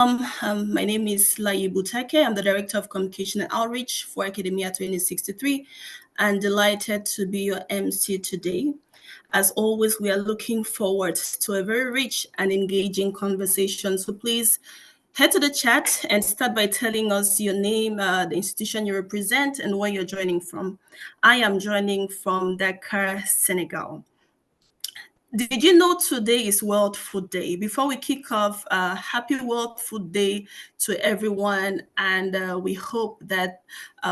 My name is Layi Butake. I'm the Director of Communication and Outreach for Academia 2063, and delighted to be your MC today. As always, we are looking forward to a very rich and engaging conversation. So please head to the chat and start by telling us your name, the institution you represent, and where you're joining from. I am joining from Dakar, Senegal. Did you know today is World Food Day? Before we kick off, happy World Food Day to everyone. And we hope that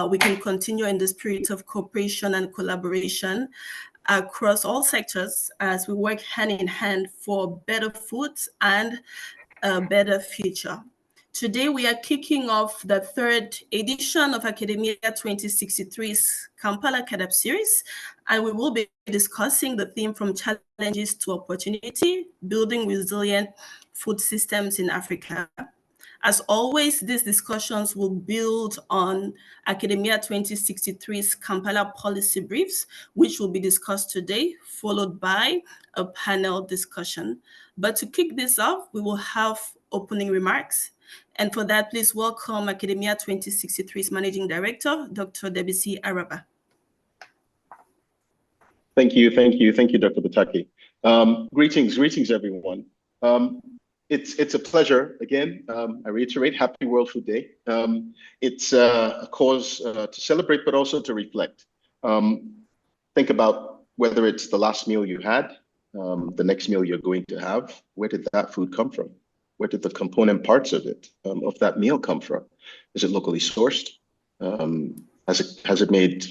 we can continue in the spirit of cooperation and collaboration across all sectors as we work hand in hand for better food and a better future. Today, we are kicking off the third edition of Academia 2063's Kampala CADAP series, and we will be discussing the theme from challenges to opportunity, building resilient food systems in Africa. As always, these discussions will build on Academia 2063's Kampala policy briefs, which will be discussed today, followed by a panel discussion. But to kick this off, we will have opening remarks. And for that, please welcome Academia 2063's Managing Director, Dr. Debisi Araba. Thank you, Dr. Bataki. Greetings, everyone. It's a pleasure again. I reiterate, Happy World Food Day. It's a cause to celebrate, but also to reflect. Think about whether it's the last meal you had, the next meal you're going to have. Where did that food come from? Where did the component parts of it, of that meal come from? Is it locally sourced? Has it made,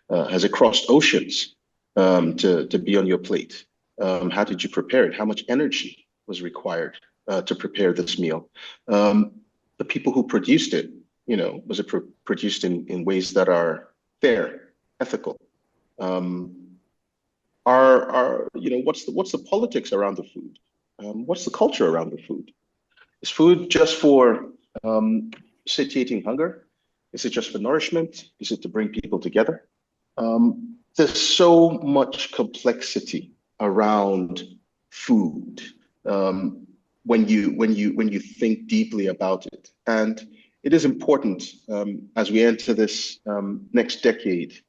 has it crossed oceans to be on your plate? How did you prepare it? How much energy was required to prepare this meal? The people who produced it, was it produced in ways that are fair, ethical? What's the politics around the food? What's the culture around the food? Is food just for satiating hunger? Is it just for nourishment? Is it to bring people together? There's so much complexity around food when you think deeply about it, and it is important as we enter this next decade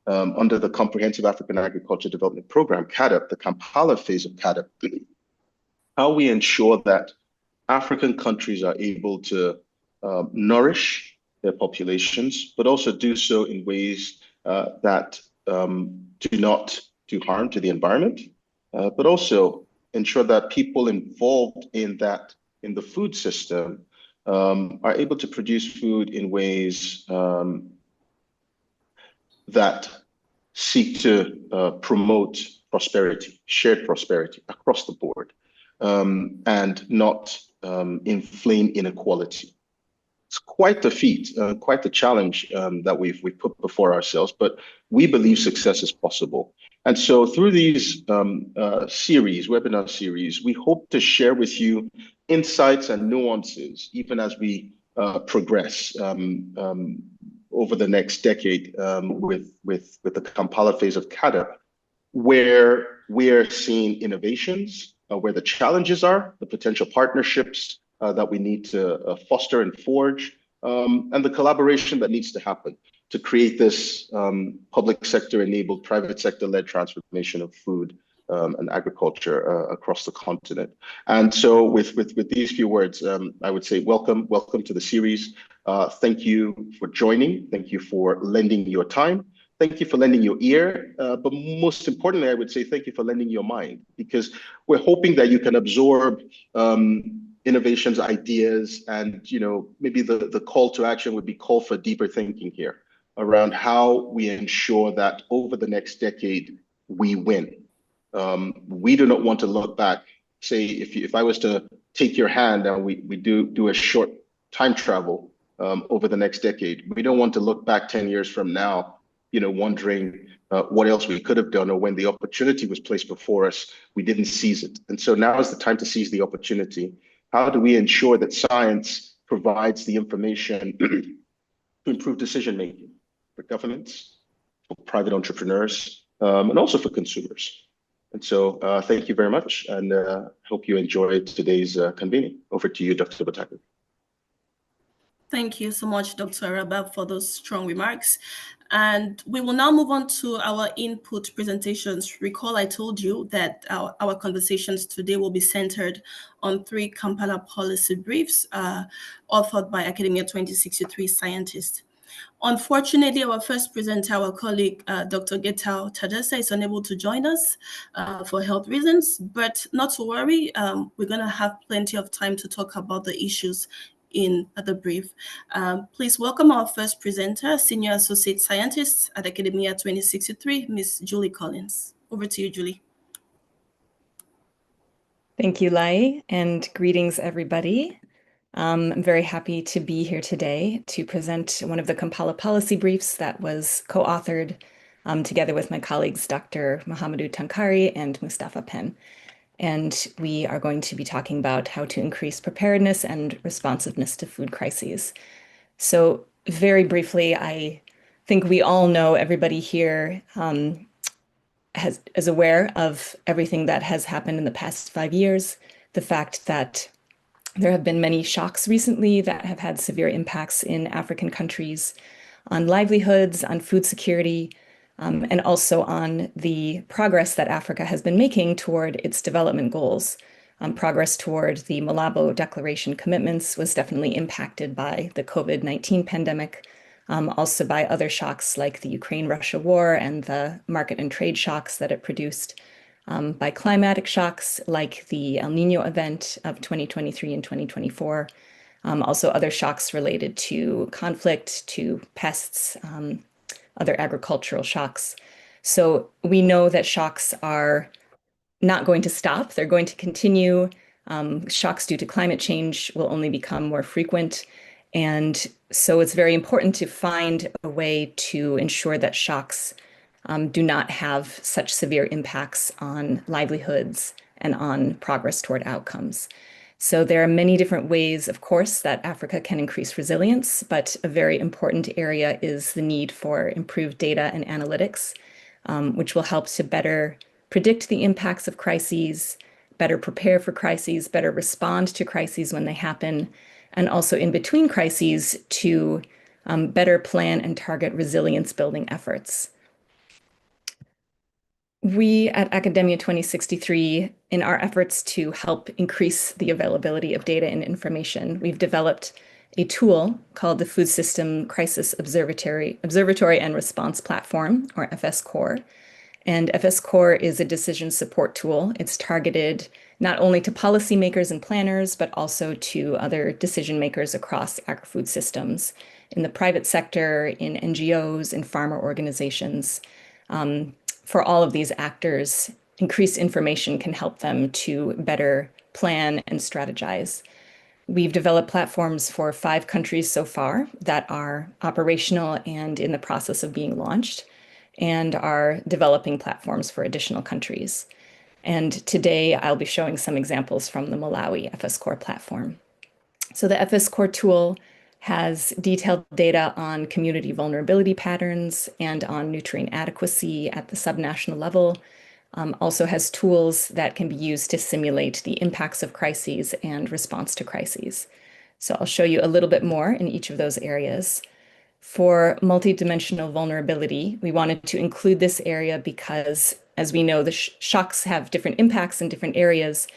under the Comprehensive African Agriculture Development Program, CADAP, the Kampala phase of CADAP, how we ensure that African countries are able to nourish their populations, but also do so in ways that do not do harm to the environment, but also ensure that people involved in the food system are able to produce food in ways that seek to promote prosperity, shared prosperity across the board, and not inflame inequality. It's quite the feat, quite the challenge that we've put before ourselves, but we believe success is possible. And so through these webinar series, we hope to share with you insights and nuances, even as we progress over the next decade with the Kampala phase of CADAP, where we're seeing innovations, where the challenges are, the potential partnerships that we need to foster and forge, and the collaboration that needs to happen to create this public sector enabled, private sector led transformation of food and agriculture across the continent. And so with these few words, I would say welcome to the series. Thank you for joining. Thank you for lending your time. Thank you for lending your ear, but most importantly, I would say thank you for lending your mind, because we're hoping that you can absorb innovations, ideas, and maybe the call to action would be call for deeper thinking here around how we ensure that over the next decade we win. We do not want to look back. Say if I was to take your hand and we do a short time travel over the next decade, we don't want to look back 10 years from now, wondering what else we could have done, or when the opportunity was placed before us, we didn't seize it. And so now is the time to seize the opportunity. How do we ensure that science provides the information to improve decision-making for governments, for private entrepreneurs, and also for consumers? And so thank you very much, and hope you enjoyed today's convening. Over to you, Dr. Bataka. Thank you so much, Dr. Araba, for those strong remarks. And we will now move on to our input presentations. Recall I told you that our conversations today will be centered on 3 Kampala policy briefs authored by Academia 2063 scientists. Unfortunately, our first presenter, our colleague, Dr. Getao Tadessa, is unable to join us for health reasons, but not to worry, we're going to have plenty of time to talk about the issues in the brief. Please welcome our first presenter, Senior Associate Scientist at Academia 2063, Ms. Julie Collins. Over to you, Julie. Thank you, Lai, and greetings, everybody. I'm very happy to be here today to present one of the Kampala policy briefs that was co-authored together with my colleagues, Dr. Mohamedou Tankari and Mustafa Pen. And we are going to be talking about how to increase preparedness and responsiveness to food crises. So very briefly, I think we all know, everybody here is aware of everything that has happened in the past 5 years, the fact that there have been many shocks recently that have had severe impacts in African countries on livelihoods, on food security, and also on the progress that Africa has been making toward its development goals. Progress toward the Malabo Declaration commitments was definitely impacted by the COVID-19 pandemic, also by other shocks like the Ukraine-Russia war and the market and trade shocks that it produced, by climatic shocks like the El Nino event of 2023 and 2024, also other shocks related to conflict, to pests, other agricultural shocks. So we know that shocks are not going to stop. They're going to continue. Shocks due to climate change will only become more frequent. And so it's very important to find a way to ensure that shocks do not have such severe impacts on livelihoods and on progress toward outcomes. So there are many different ways, of course, that Africa can increase resilience, but a very important area is the need for improved data and analytics, which will help to better predict the impacts of crises, better prepare for crises, better respond to crises when they happen, and also in between crises to better plan and target resilience building efforts. We at Academia 2063, in our efforts to help increase the availability of data and information, we've developed a tool called the Food System Crisis Observatory and Response Platform, or FS-CORE. And FS-CORE is a decision support tool. It's targeted not only to policymakers and planners, but also to other decision makers across agri-food systems, in the private sector, in NGOs, in farmer organizations. For all of these actors, increased information can help them to better plan and strategize. We've developed platforms for 5 countries so far that are operational and in the process of being launched, and are developing platforms for additional countries. And today I'll be showing some examples from the Malawi FS-CORE platform. So the FS-CORE tool has detailed data on community vulnerability patterns and on nutrient adequacy at the subnational level. Also has tools that can be used to simulate the impacts of crises and response to crises. So I'll show you a little bit more in each of those areas. For multidimensional vulnerability, we wanted to include this area because, as we know, the shocks have different impacts in different areas,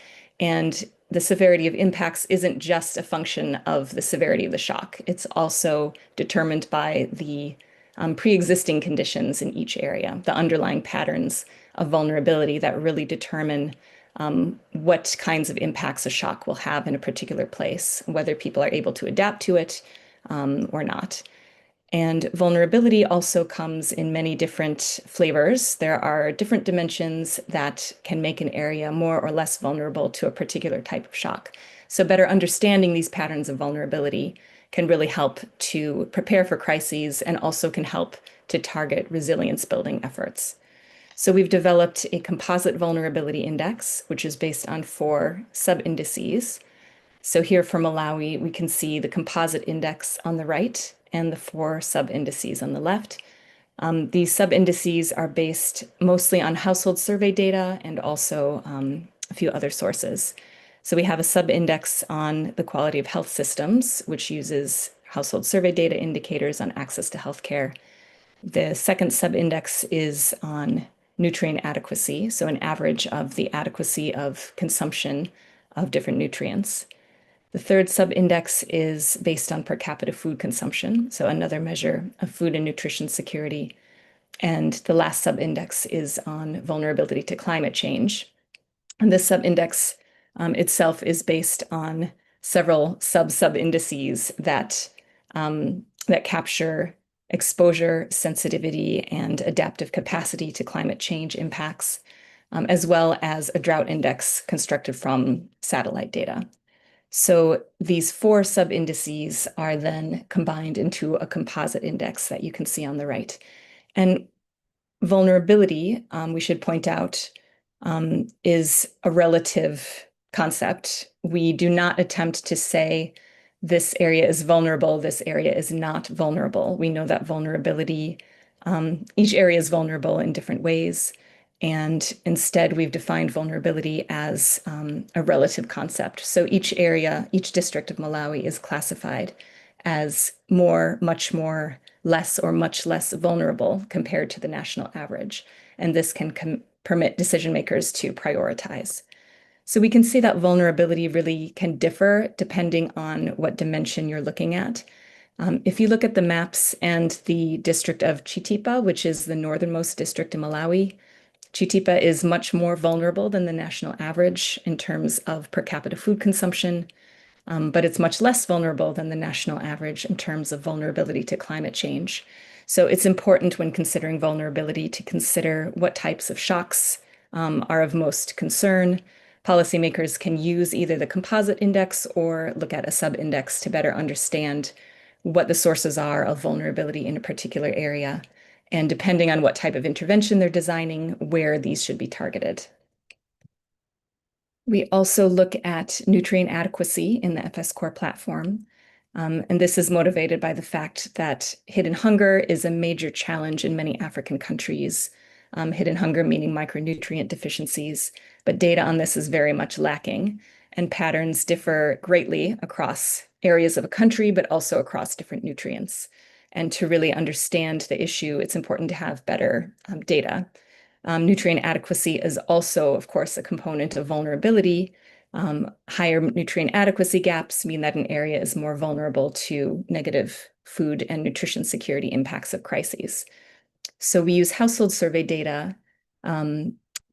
and the severity of impacts isn't just a function of the severity of the shock. It's also determined by the pre-existing conditions in each area, the underlying patterns of vulnerability that really determine what kinds of impacts a shock will have in a particular place, whether people are able to adapt to it or not. And vulnerability also comes in many different flavors. There are different dimensions that can make an area more or less vulnerable to a particular type of shock. So better understanding these patterns of vulnerability can really help to prepare for crises and also can help to target resilience building efforts. So we've developed a composite vulnerability index, which is based on 4 sub-indices. So here for Malawi, we can see the composite index on the right and the 4 sub-indices on the left. These sub-indices are based mostly on household survey data and also a few other sources. So we have a sub-index on the quality of health systems, which uses household survey data indicators on access to healthcare. The second sub-index is on nutrient adequacy, so an average of the adequacy of consumption of different nutrients. The third sub-index is based on per capita food consumption, so another measure of food and nutrition security. And the last sub-index is on vulnerability to climate change. And this sub-index itself is based on several sub-indices that capture exposure, sensitivity, and adaptive capacity to climate change impacts, as well as a drought index constructed from satellite data. So these four sub-indices are then combined into a composite index that you can see on the right. And vulnerability, we should point out, is a relative concept. We do not attempt to say this area is vulnerable, this area is not vulnerable. We know that vulnerability, each area is vulnerable in different ways. And instead, we've defined vulnerability as a relative concept. So each area, each district of Malawi is classified as more, much more, less, or much less vulnerable compared to the national average. And this can permit decision makers to prioritize. So we can see that vulnerability really can differ depending on what dimension you're looking at. If you look at the maps and the district of Chitipa, which is the northernmost district in Malawi, Chitipa is much more vulnerable than the national average in terms of per capita food consumption, but it's much less vulnerable than the national average in terms of vulnerability to climate change. So it's important when considering vulnerability to consider what types of shocks are of most concern. Policymakers can use either the composite index or look at a sub-index to better understand what the sources are of vulnerability in a particular area, and depending on what type of intervention they're designing, where these should be targeted. We also look at nutrient adequacy in the FS Core platform. And this is motivated by the fact that hidden hunger is a major challenge in many African countries. Hidden hunger meaning micronutrient deficiencies, but data on this is very much lacking, and patterns differ greatly across areas of a country, but also across different nutrients. And to really understand the issue, it's important to have better data. Nutrient adequacy is also, of course, a component of vulnerability. Higher nutrient adequacy gaps mean that an area is more vulnerable to negative food and nutrition security impacts of crises. So we use household survey data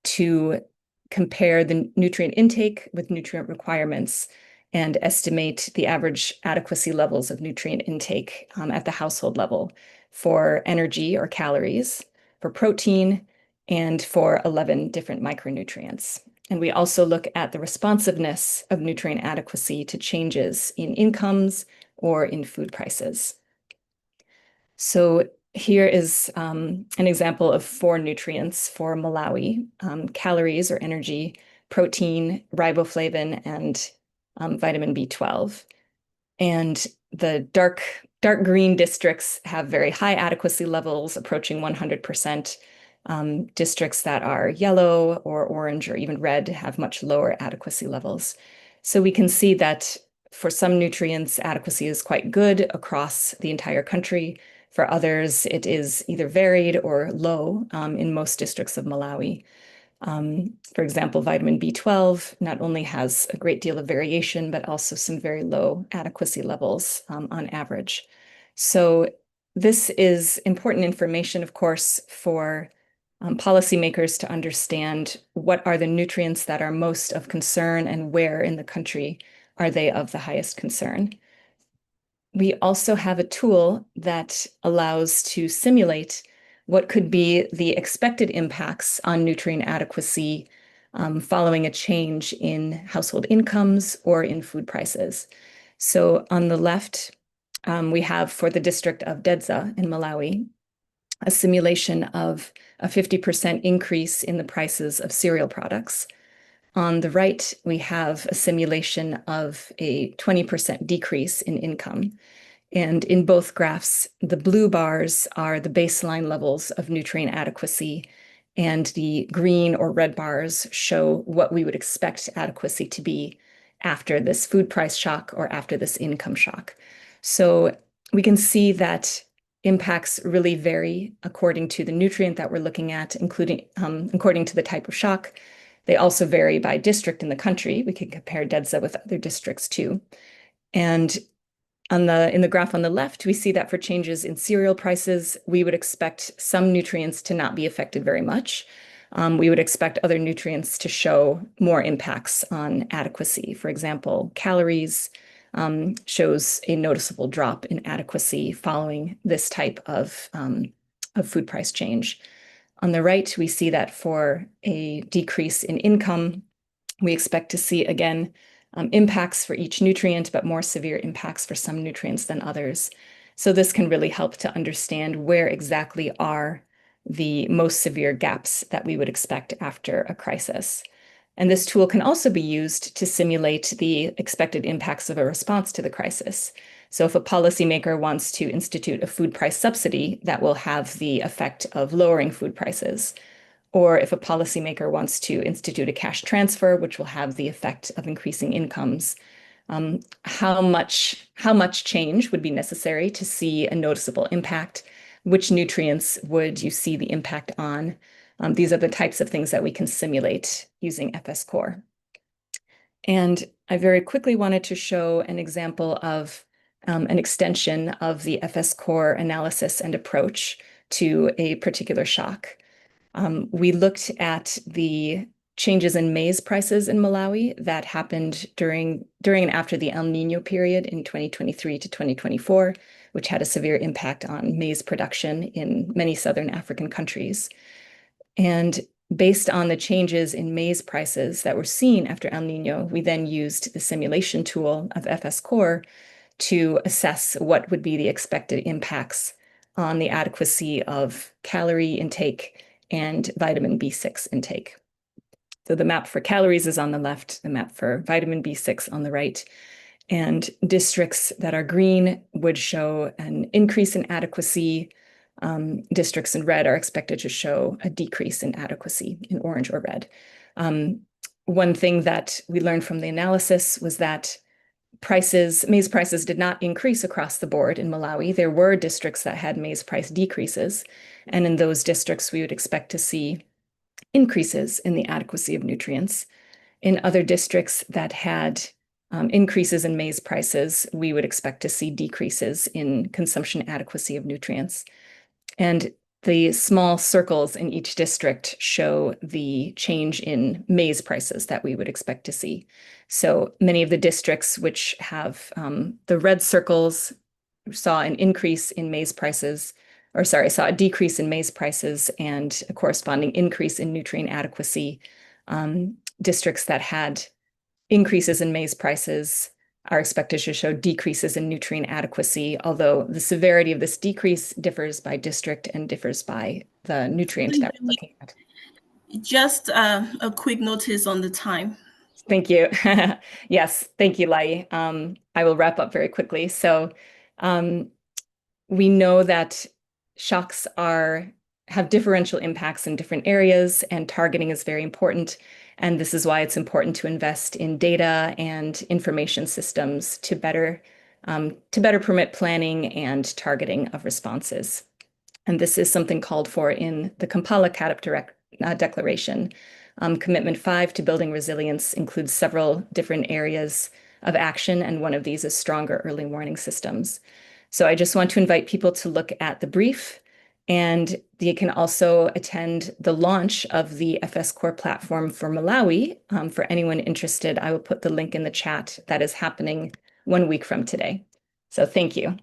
to compare the nutrient intake with nutrient requirements and estimate the average adequacy levels of nutrient intake at the household level for energy or calories, for protein, and for 11 different micronutrients. And we also look at the responsiveness of nutrient adequacy to changes in incomes or in food prices. So here is an example of 4 nutrients for Malawi: calories or energy, protein, riboflavin, and vitamin B12. And the dark green districts have very high adequacy levels, approaching 100%. Districts that are yellow or orange or even red have much lower adequacy levels. So we can see that for some nutrients, adequacy is quite good across the entire country. For others, it is either varied or low in most districts of Malawi. For example, vitamin B12 not only has a great deal of variation, but also some very low adequacy levels on average. So this is important information, of course, for policymakers to understand what are the nutrients that are most of concern and where in the country are they of the highest concern. We also have a tool that allows to simulate what could be the expected impacts on nutrient adequacy following a change in household incomes or in food prices. So on the left, we have for the district of Dedza in Malawi, a simulation of a 50% increase in the prices of cereal products. On the right, we have a simulation of a 20% decrease in income. And in both graphs, the blue bars are the baseline levels of nutrient adequacy, and the green or red bars show what we would expect adequacy to be after this food price shock or after this income shock. So we can see that impacts really vary according to the nutrient that we're looking at, including according to the type of shock. They also vary by district in the country. We can compare DEDSA with other districts too. And in the graph on the left, we see that for changes in cereal prices, we would expect some nutrients to not be affected very much. We would expect other nutrients to show more impacts on adequacy. For example, calories shows a noticeable drop in adequacy following this type of food price change. On the right, we see that for a decrease in income, we expect to see, again, impacts for each nutrient, but more severe impacts for some nutrients than others. So this can really help to understand where exactly are the most severe gaps that we would expect after a crisis. And this tool can also be used to simulate the expected impacts of a response to the crisis. So if a policymaker wants to institute a food price subsidy, that will have the effect of lowering food prices. Or if a policymaker wants to institute a cash transfer, which will have the effect of increasing incomes, how much change would be necessary to see a noticeable impact? Which nutrients would you see the impact on? These are the types of things that we can simulate using FS Core. And I very quickly wanted to show an example of an extension of the FS Core analysis and approach to a particular shock. We looked at the changes in maize prices in Malawi that happened during and after the El Nino period in 2023 to 2024, which had a severe impact on maize production in many southern African countries. And based on the changes in maize prices that were seen after El Nino, we then used the simulation tool of FS Core to assess what would be the expected impacts on the adequacy of calorie intake and vitamin B6 intake. So the map for calories is on the left, the map for vitamin B6 on the right. And districts that are green would show an increase in adequacy. Districts in red are expected to show a decrease in adequacy in orange or red. One thing that we learned from the analysis was that maize prices did not increase across the board in Malawi. There were districts that had maize price decreases. And in those districts, we would expect to see increases in the adequacy of nutrients. In other districts that had increases in maize prices, we would expect to see decreases in consumption adequacy of nutrients. And the small circles in each district show the change in maize prices that we would expect to see. So many of the districts which have the red circles saw an increase in maize prices, saw a decrease in maize prices and a corresponding increase in nutrient adequacy. Districts that had increases in maize prices are expected to show decreases in nutrient adequacy, although the severity of this decrease differs by district and differs by the nutrient that we're looking at. Just a quick notice on the time. Thank you. Yes, thank you, Lai. I will wrap up very quickly. So we know that shocks have differential impacts in different areas, and targeting is very important. And this is why it's important to invest in data and information systems to better permit planning and targeting of responses. And this is something called for in the Kampala CAADP Declaration. Commitment 5 to building resilience includes several different areas of action, and one of these is stronger early warning systems. So I just want to invite people to look at the brief, and you can also attend the launch of the FS Core platform for Malawi. For anyone interested, I will put the link in the chat. That is happening 1 week from today. So thank you.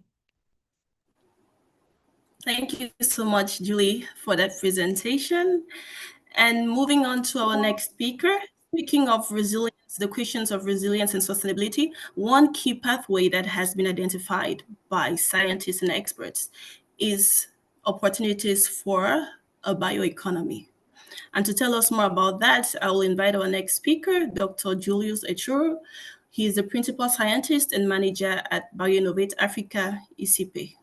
Thank you so much, Julie, for that presentation. And moving on to our next speaker, speaking of resilience, the questions of resilience and sustainability, one key pathway that has been identified by scientists and experts is opportunities for a bioeconomy. And to tell us more about that, I will invite our next speaker, Dr. Julius Echuru, He is the principal scientist and manager at BioInnovate Africa, ECP.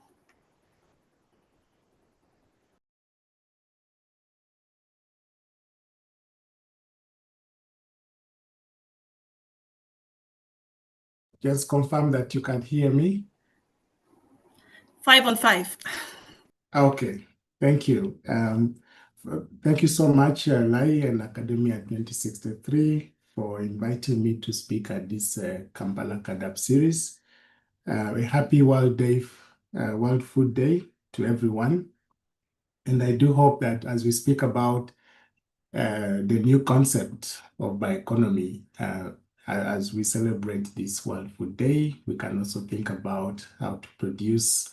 Just confirm that you can hear me. 5 on 5. Okay, thank you. Thank you so much, Lai and Academia 2063, for inviting me to speak at this Kampala CADAP series. A happy World Food Day to everyone. And I do hope that as we speak about the new concept of bioeconomy, as we celebrate this World Food Day, we can also think about how to produce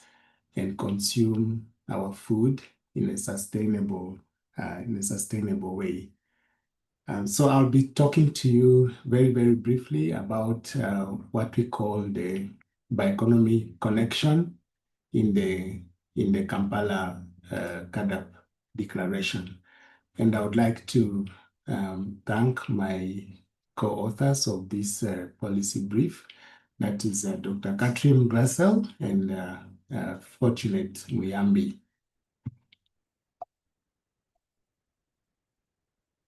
and consume our food in a sustainable way. So I'll be talking to you very, very briefly about what we call the bioeconomy connection in the Kampala CADAP declaration. And I would like to thank my co-authors of this policy brief, that is Dr. Catherine Russell and Fortunate Muyambi.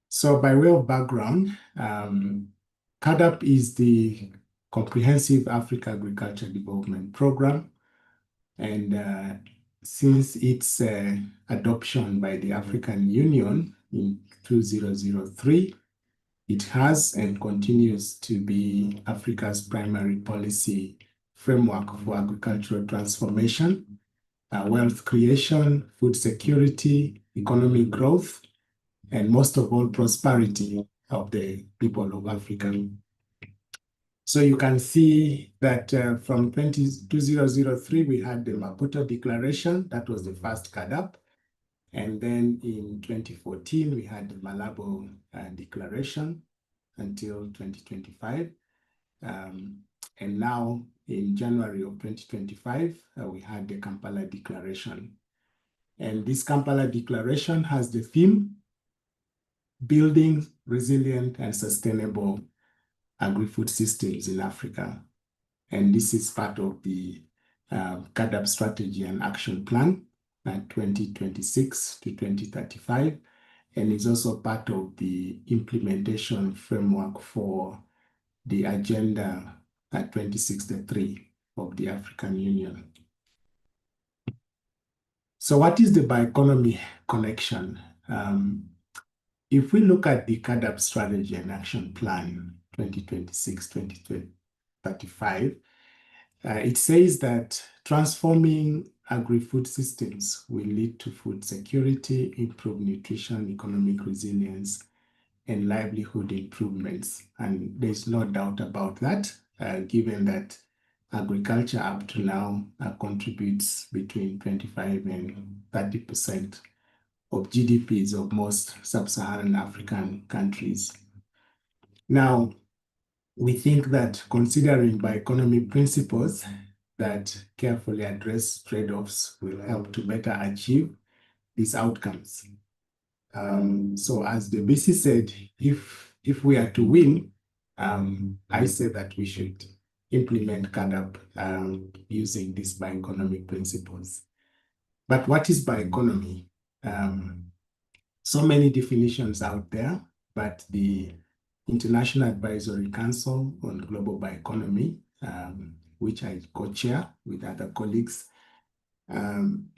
So by way of background, CADAP is the Comprehensive Africa Agriculture Development Program. And since its adoption by the African Union in 2003, it has and continues to be Africa's primary policy framework for agricultural transformation, wealth creation, food security, economic growth, and most of all, prosperity of the people of Africa. So you can see that from 2003, we had the Maputo Declaration. That was the first CADAP. And then in 2014, we had the Malabo Declaration until 2025. And now in January of 2025, we had the Kampala Declaration. And this Kampala Declaration has the theme, building resilient and sustainable agri-food systems in Africa. And this is part of the CADAP strategy and action plan 2026 to 2035. And is also part of the implementation framework for the Agenda 2063 of the African Union. So what is the bioeconomy connection? If we look at the CADAP strategy and action plan 2026-2035, it says that transforming agri-food systems will lead to food security, improved nutrition, economic resilience, and livelihood improvements. And there's no doubt about that, given that agriculture up to now contributes between 25 and 30% of GDPs of most sub-Saharan African countries. Now, we think that considering bioeconomy principles that carefully address trade-offs will help to better achieve these outcomes. So as the BC said, if we are to win, I say that we should implement CADAP using these bioeconomic principles. But what is bioeconomy? So many definitions out there, but the International Advisory Council on Global Bioeconomy, which I co-chair with other colleagues,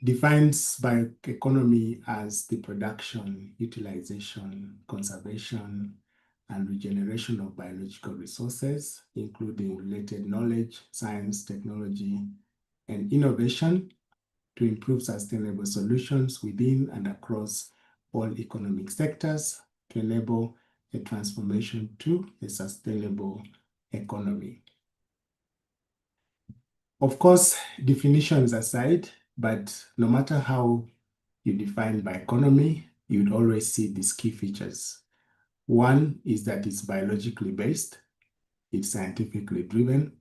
defines bioeconomy as the production, utilization, conservation, and regeneration of biological resources, including related knowledge, science, technology, and innovation to improve sustainable solutions within and across all economic sectors to enable a transformation to a sustainable economy. Of course, definitions aside, but no matter how you define bioeconomy, you'd always see these key features. One is that it's biologically based, it's scientifically driven,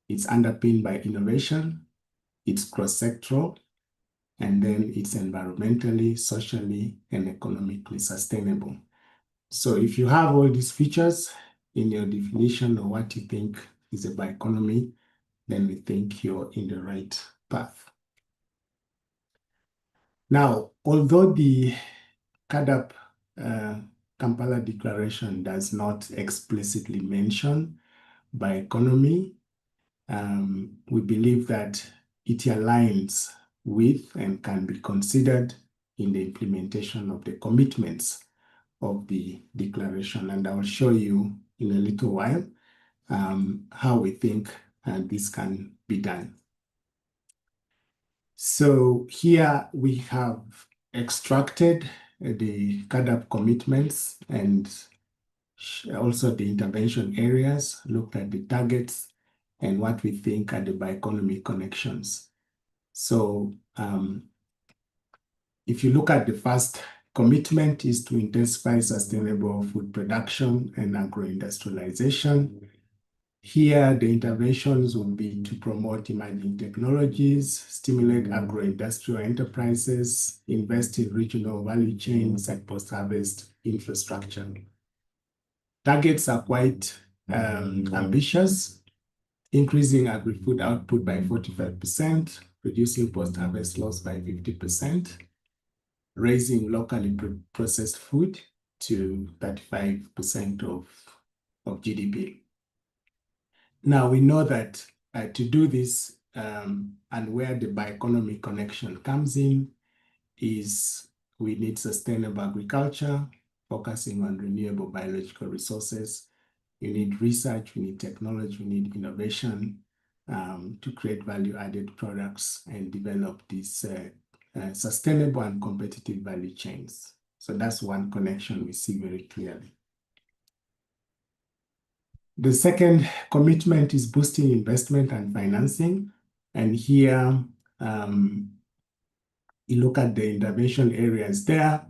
it's underpinned by innovation, it's cross-sectoral, and then it's environmentally, socially, and economically sustainable. So if you have all these features, in your definition of what you think is a bioeconomy, then we think you're in the right path. Now, although the CAADP Kampala Declaration does not explicitly mention bioeconomy, we believe that it aligns with and can be considered in the implementation of the commitments of the declaration. And I will show you in a little while how we think this can be done. So here we have extracted the CAADP commitments and also the intervention areas, looked at the targets and what we think are the bioeconomy connections. So if you look at the first commitment is to intensify sustainable food production and agro-industrialization. Here, the interventions will be to promote emerging technologies, stimulate agro-industrial enterprises, invest in regional value chains and post-harvest infrastructure. Targets are quite ambitious, increasing agri-food output by 45%, reducing post-harvest loss by 50%, raising locally processed food to 35% of GDP. Now, we know that to do this, and where the bioeconomy connection comes in, is we need sustainable agriculture, focusing on renewable biological resources. You need research, we need technology, we need innovation to create value-added products and develop these sustainable and competitive value chains. So that's one connection we see very clearly. The second commitment is boosting investment and financing. And here, you look at the intervention areas there.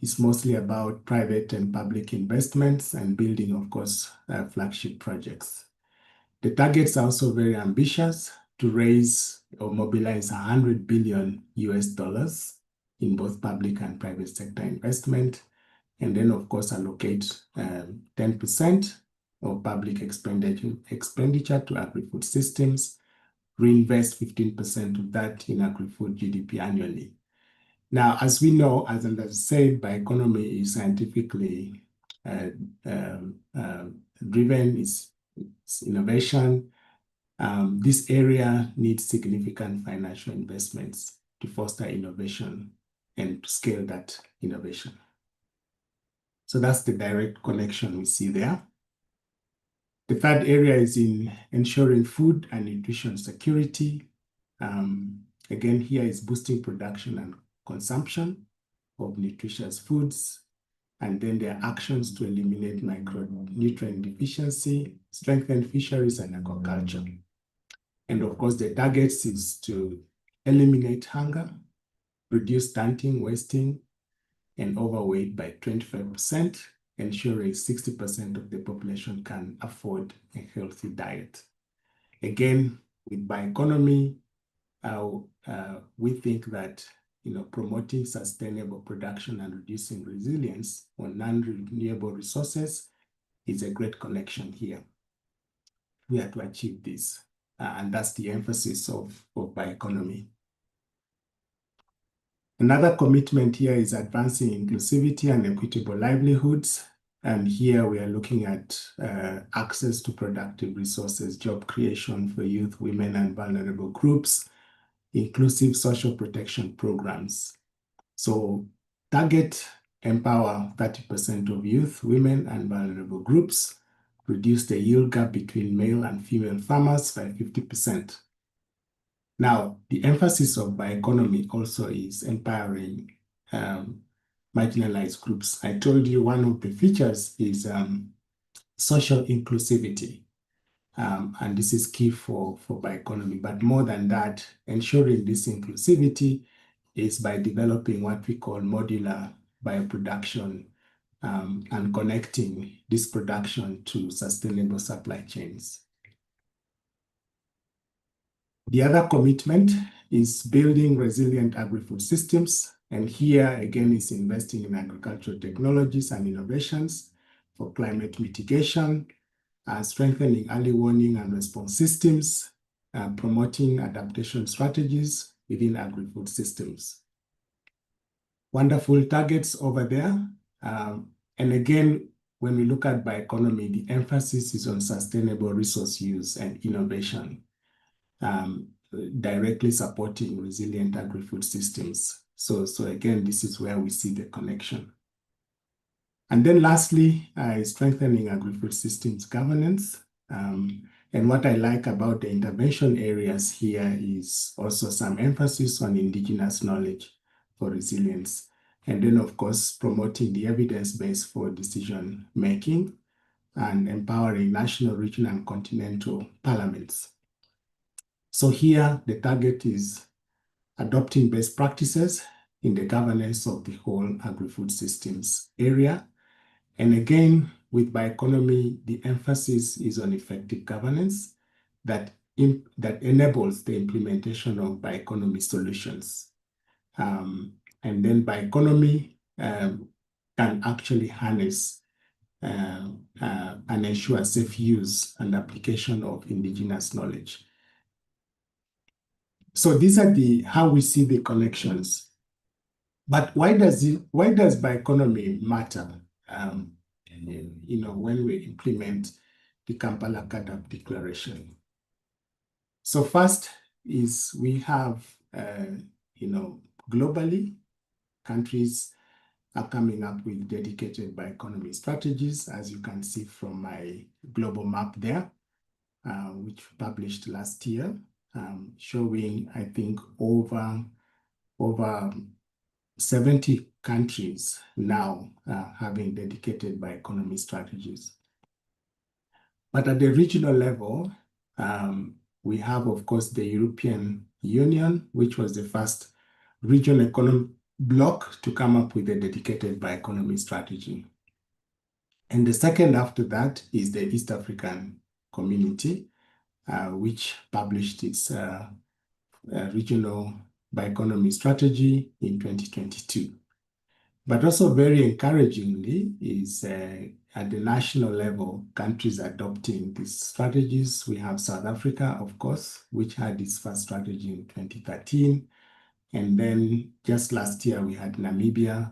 It's mostly about private and public investments and building, of course, flagship projects. The targets are also very ambitious to raise or mobilize $100 billion in both public and private sector investment. And then, of course, allocate 10% of public expenditure to agri-food systems, reinvest 15% of that in agri-food GDP annually. Now, as we know, as I said, bioeconomy is scientifically driven, it's innovation. This area needs significant financial investments to foster innovation and to scale that innovation. So that's the direct connection we see there. The third area is in ensuring food and nutrition security. Again, here is boosting production and consumption of nutritious foods. And then there are actions to eliminate micronutrient deficiency, strengthen fisheries and aquaculture. And of course, the targets is to eliminate hunger, reduce stunting, wasting, and overweight by 25%, ensuring 60% of the population can afford a healthy diet. Again, with bioeconomy, we think that promoting sustainable production and reducing resilience on non-renewable resources is a great connection here. We have to achieve this, and that's the emphasis of bioeconomy. Another commitment here is advancing inclusivity and equitable livelihoods. And here we are looking at access to productive resources, job creation for youth, women, and vulnerable groups, inclusive social protection programs. So target empower 30% of youth, women, and vulnerable groups, reduce the yield gap between male and female farmers by 50%. Now, the emphasis of bioeconomy also is empowering marginalized groups. I told you one of the features is social inclusivity. And this is key for bioeconomy. But more than that, ensuring this inclusivity is by developing what we call modular bioproduction and connecting this production to sustainable supply chains. The other commitment is building resilient agri-food systems. And here, again, is investing in agricultural technologies and innovations for climate mitigation, strengthening early warning and response systems, promoting adaptation strategies within agri-food systems. Wonderful targets over there. And again, when we look at bioeconomy, the emphasis is on sustainable resource use and innovation, directly supporting resilient agri-food systems. So again, this is where we see the connection. And then lastly, strengthening agri-food systems governance. And what I like about the intervention areas here is also some emphasis on indigenous knowledge for resilience. And then, of course, promoting the evidence base for decision making and empowering national, regional, and continental parliaments. So here, the target is adopting best practices in the governance of the whole agri-food systems area. And again, with bioeconomy, the emphasis is on effective governance that enables the implementation of bioeconomy solutions. And then bioeconomy can actually harness and ensure safe use and application of indigenous knowledge. So these are how we see the connections. But why does bioeconomy matter? When we implement the Kampala CAADP Declaration. So first is we have, globally, countries are coming up with dedicated bioeconomy strategies, as you can see from my global map there, which published last year, showing, I think, over 70 countries now having dedicated bioeconomy strategies. But at the regional level, we have, of course, the European Union, which was the first regional economic bloc to come up with a dedicated bioeconomy strategy. And the second after that is the East African Community, which published its regional bioeconomy strategy in 2022. But also very encouragingly is at the national level, countries adopting these strategies. We have South Africa, of course, which had its first strategy in 2013. And then just last year, we had Namibia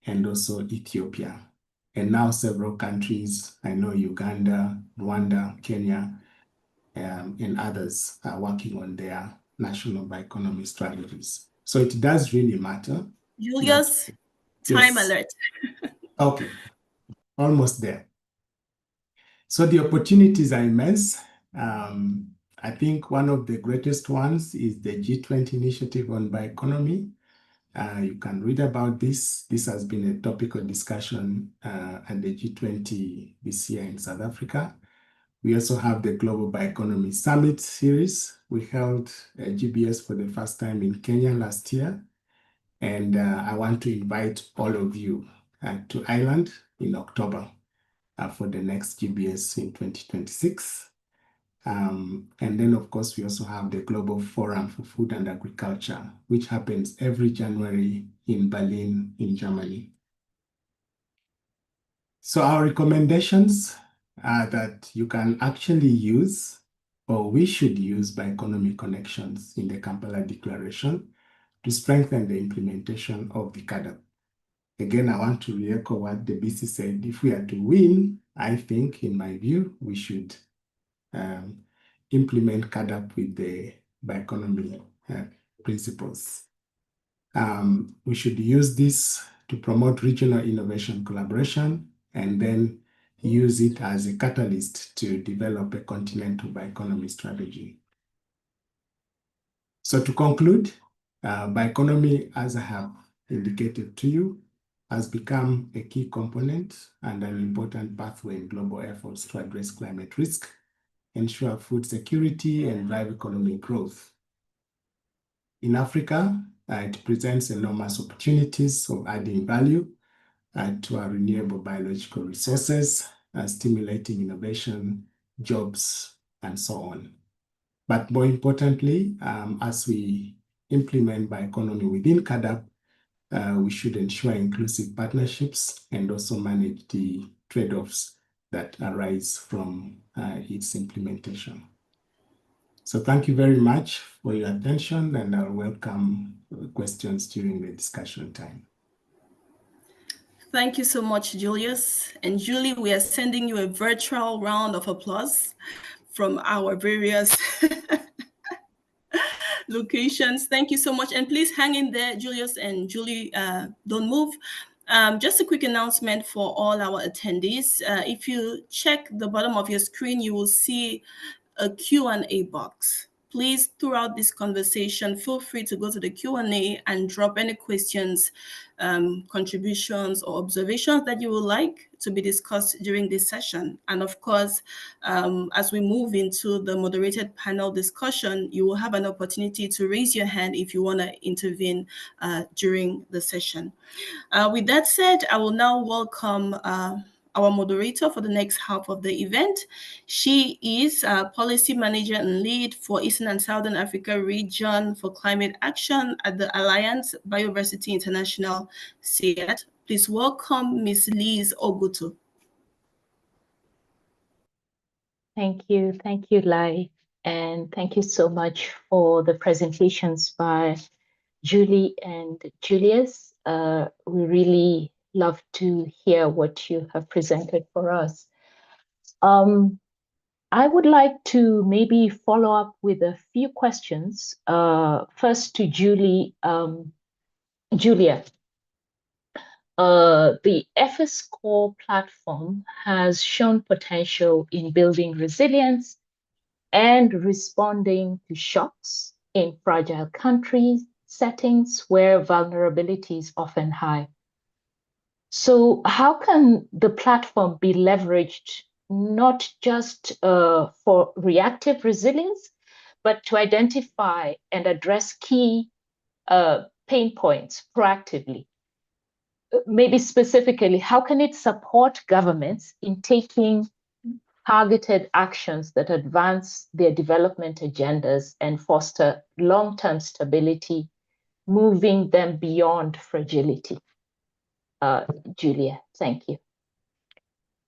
and also Ethiopia. And now several countries, I know Uganda, Rwanda, Kenya, and others are working on their national bioeconomy strategies. So it does really matter. Julius, time alert. Okay, almost there. So the opportunities are immense. I think one of the greatest ones is the G20 initiative on bioeconomy. You can read about this. This has been a topic of discussion at the G20 this year in South Africa. We also have the Global Bioeconomy Summit series. We held a GBS for the first time in Kenya last year. And I want to invite all of you to Ireland in October for the next GBS in 2026. And then, of course, we also have the Global Forum for Food and Agriculture, which happens every January in Berlin, in Germany. So our recommendations are that you can actually use, or we should use, bioeconomy connections in the Kampala Declaration to strengthen the implementation of the CAADP. Again, I want to re-echo what the BC said. If we are to win, I think, in my view, we should implement CAADP with the bioeconomy principles. We should use this to promote regional innovation collaboration and then use it as a catalyst to develop a continental bioeconomy strategy. So to conclude, bioeconomy, as I have indicated to you, has become a key component and an important pathway in global efforts to address climate risk, ensure food security, and drive economic growth. In Africa, it presents enormous opportunities of adding value to our renewable biological resources, stimulating innovation, jobs, and so on. But more importantly, as we implement bioeconomy within CAADP, we should ensure inclusive partnerships and also manage the trade-offs that arise from its implementation. So thank you very much for your attention, and I'll welcome questions during the discussion time. Thank you so much, Julius. And Julie, we are sending you a virtual round of applause from our various locations. Thank you so much. And please hang in there, Julius and Julie, don't move. Just a quick announcement for all our attendees. If you check the bottom of your screen, you will see a Q&A box. Please, throughout this conversation, feel free to go to the Q&A and drop any questions, contributions, or observations that you would like to be discussed during this session. And of course, as we move into the moderated panel discussion, you will have an opportunity to raise your hand if you want to intervene during the session. With that said, I will now welcome our moderator for the next half of the event. She is Policy Manager and Lead for Eastern and Southern Africa Region for Climate Action at the Alliance Biodiversity International, SEAT. Please welcome Ms. Liz Ogutu. Thank you, Lai, and thank you so much for the presentations by Julie and Julius. We really love to hear what you have presented for us. I would like to maybe follow up with a few questions. First to Julie, Julia. The FS Core platform has shown potential in building resilience and responding to shocks in fragile countries, settings where vulnerability is often high. So how can the platform be leveraged not just for reactive resilience, but to identify and address key pain points proactively? Maybe specifically, how can it support governments in taking targeted actions that advance their development agendas and foster long-term stability, moving them beyond fragility? Julia, thank you.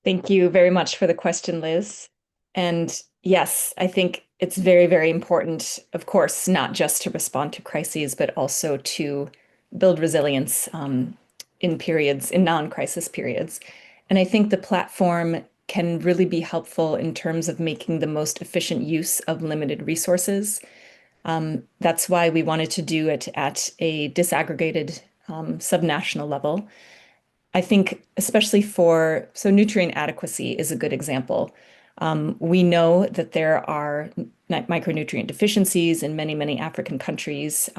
Thank you very much for the question, Liz. And yes, I think it's very, very important, of course, not just to respond to crises, but also to build resilience in non-crisis periods. And I think the platform can really be helpful in terms of making the most efficient use of limited resources. That's why we wanted to do it at a disaggregated subnational level. I think especially so nutrient adequacy is a good example. We know that there are micronutrient deficiencies in many, many African countries.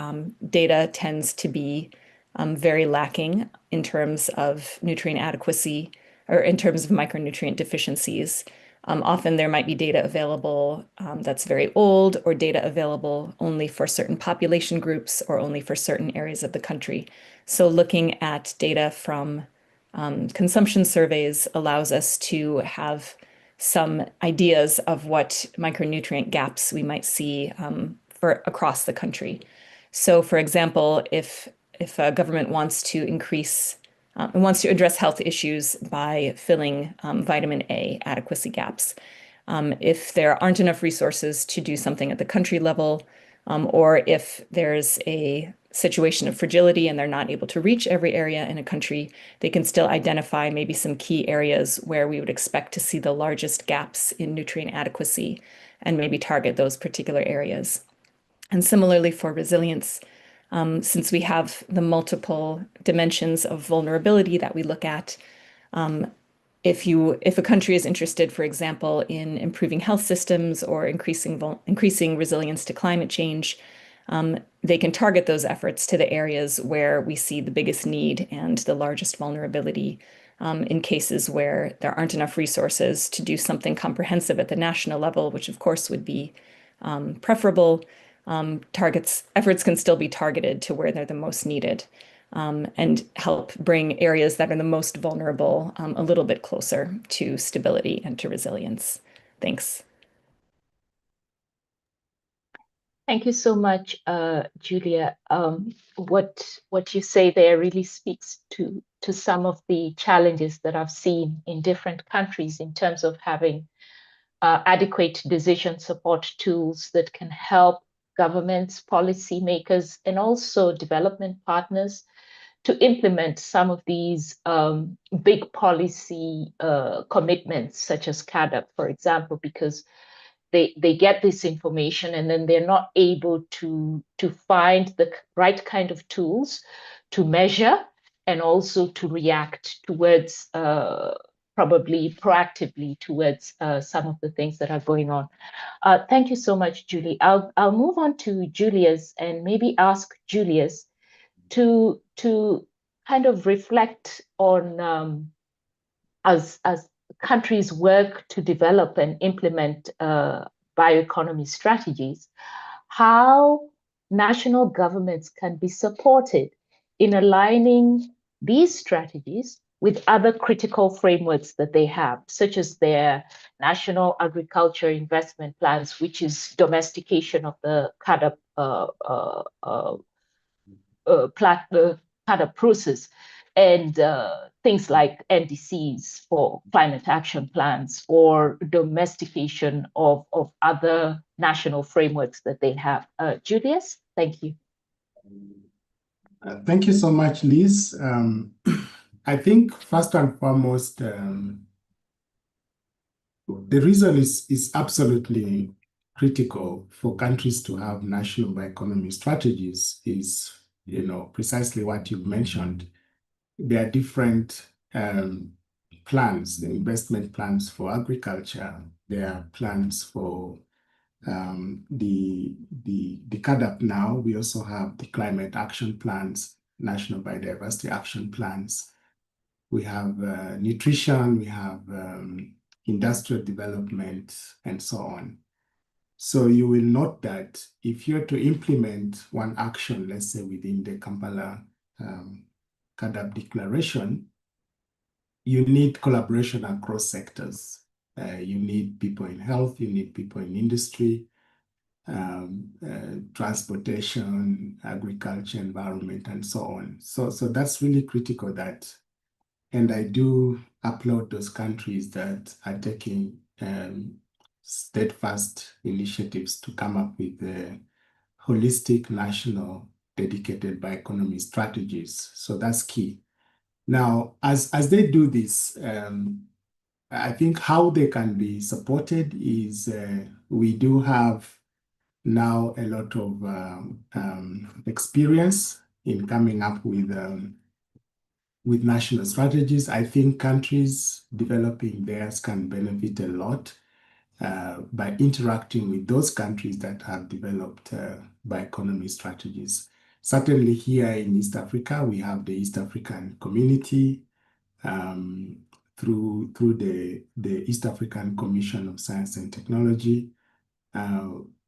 Data tends to be very lacking in terms of nutrient adequacy or in terms of micronutrient deficiencies. Often there might be data available that's very old, or data available only for certain population groups or only for certain areas of the country. So looking at data from consumption surveys allows us to have some ideas of what micronutrient gaps we might see for across the country. So for example, if a government wants to address health issues by filling vitamin A adequacy gaps, if there aren't enough resources to do something at the country level, or if there's a situation of fragility and they're not able to reach every area in a country, they can still identify maybe some key areas where we would expect to see the largest gaps in nutrient adequacy and maybe target those particular areas. And similarly for resilience, since we have the multiple dimensions of vulnerability that we look at, if a country is interested, for example, in improving health systems or increasing resilience to climate change, they can target those efforts to the areas where we see the biggest need and the largest vulnerability. In cases where there aren't enough resources to do something comprehensive at the national level, which of course would be preferable, efforts can still be targeted to where they're the most needed, and help bring areas that are the most vulnerable a little bit closer to stability and to resilience. Thanks. Thank you so much, Julia. What you say there really speaks to some of the challenges that I've seen in different countries in terms of having adequate decision support tools that can help governments, policymakers, and also development partners to implement some of these big policy commitments, such as CADAP, for example, because they get this information and then they're not able to find the right kind of tools to measure and also to react towards probably proactively towards some of the things that are going on. Thank you so much, Julie. I'll move on to Julius and maybe ask Julius to kind of reflect on as countries work to develop and implement bioeconomy strategies, how national governments can be supported in aligning these strategies with other critical frameworks that they have, such as their national agriculture investment plans, which is domestication of the CADA CADA process, and things like NDCs for climate action plans or domestication of other national frameworks that they have. Julius, thank you. Thank you so much, Liz. I think first and foremost, the reason is absolutely critical for countries to have national bioeconomy strategies is, precisely what you've mentioned. There are different plans, the investment plans for agriculture. There are plans for the CADAP now. We also have the climate action plans, national biodiversity action plans. We have nutrition, we have industrial development, and so on. So you will note that if you're to implement one action, let's say within the Kampala CADAP declaration, you need collaboration across sectors. You need people in health, you need people in industry, transportation, agriculture, environment, and so on. So that's really critical that, and I do applaud those countries that are taking steadfast initiatives to come up with holistic national dedicated bioeconomy strategies. So that's key. Now, as they do this, I think how they can be supported is we do have now a lot of experience in coming up with national strategies. I think countries developing theirs can benefit a lot by interacting with those countries that have developed bioeconomy strategies. Certainly here in East Africa, we have the East African Community through the East African Commission of Science and Technology.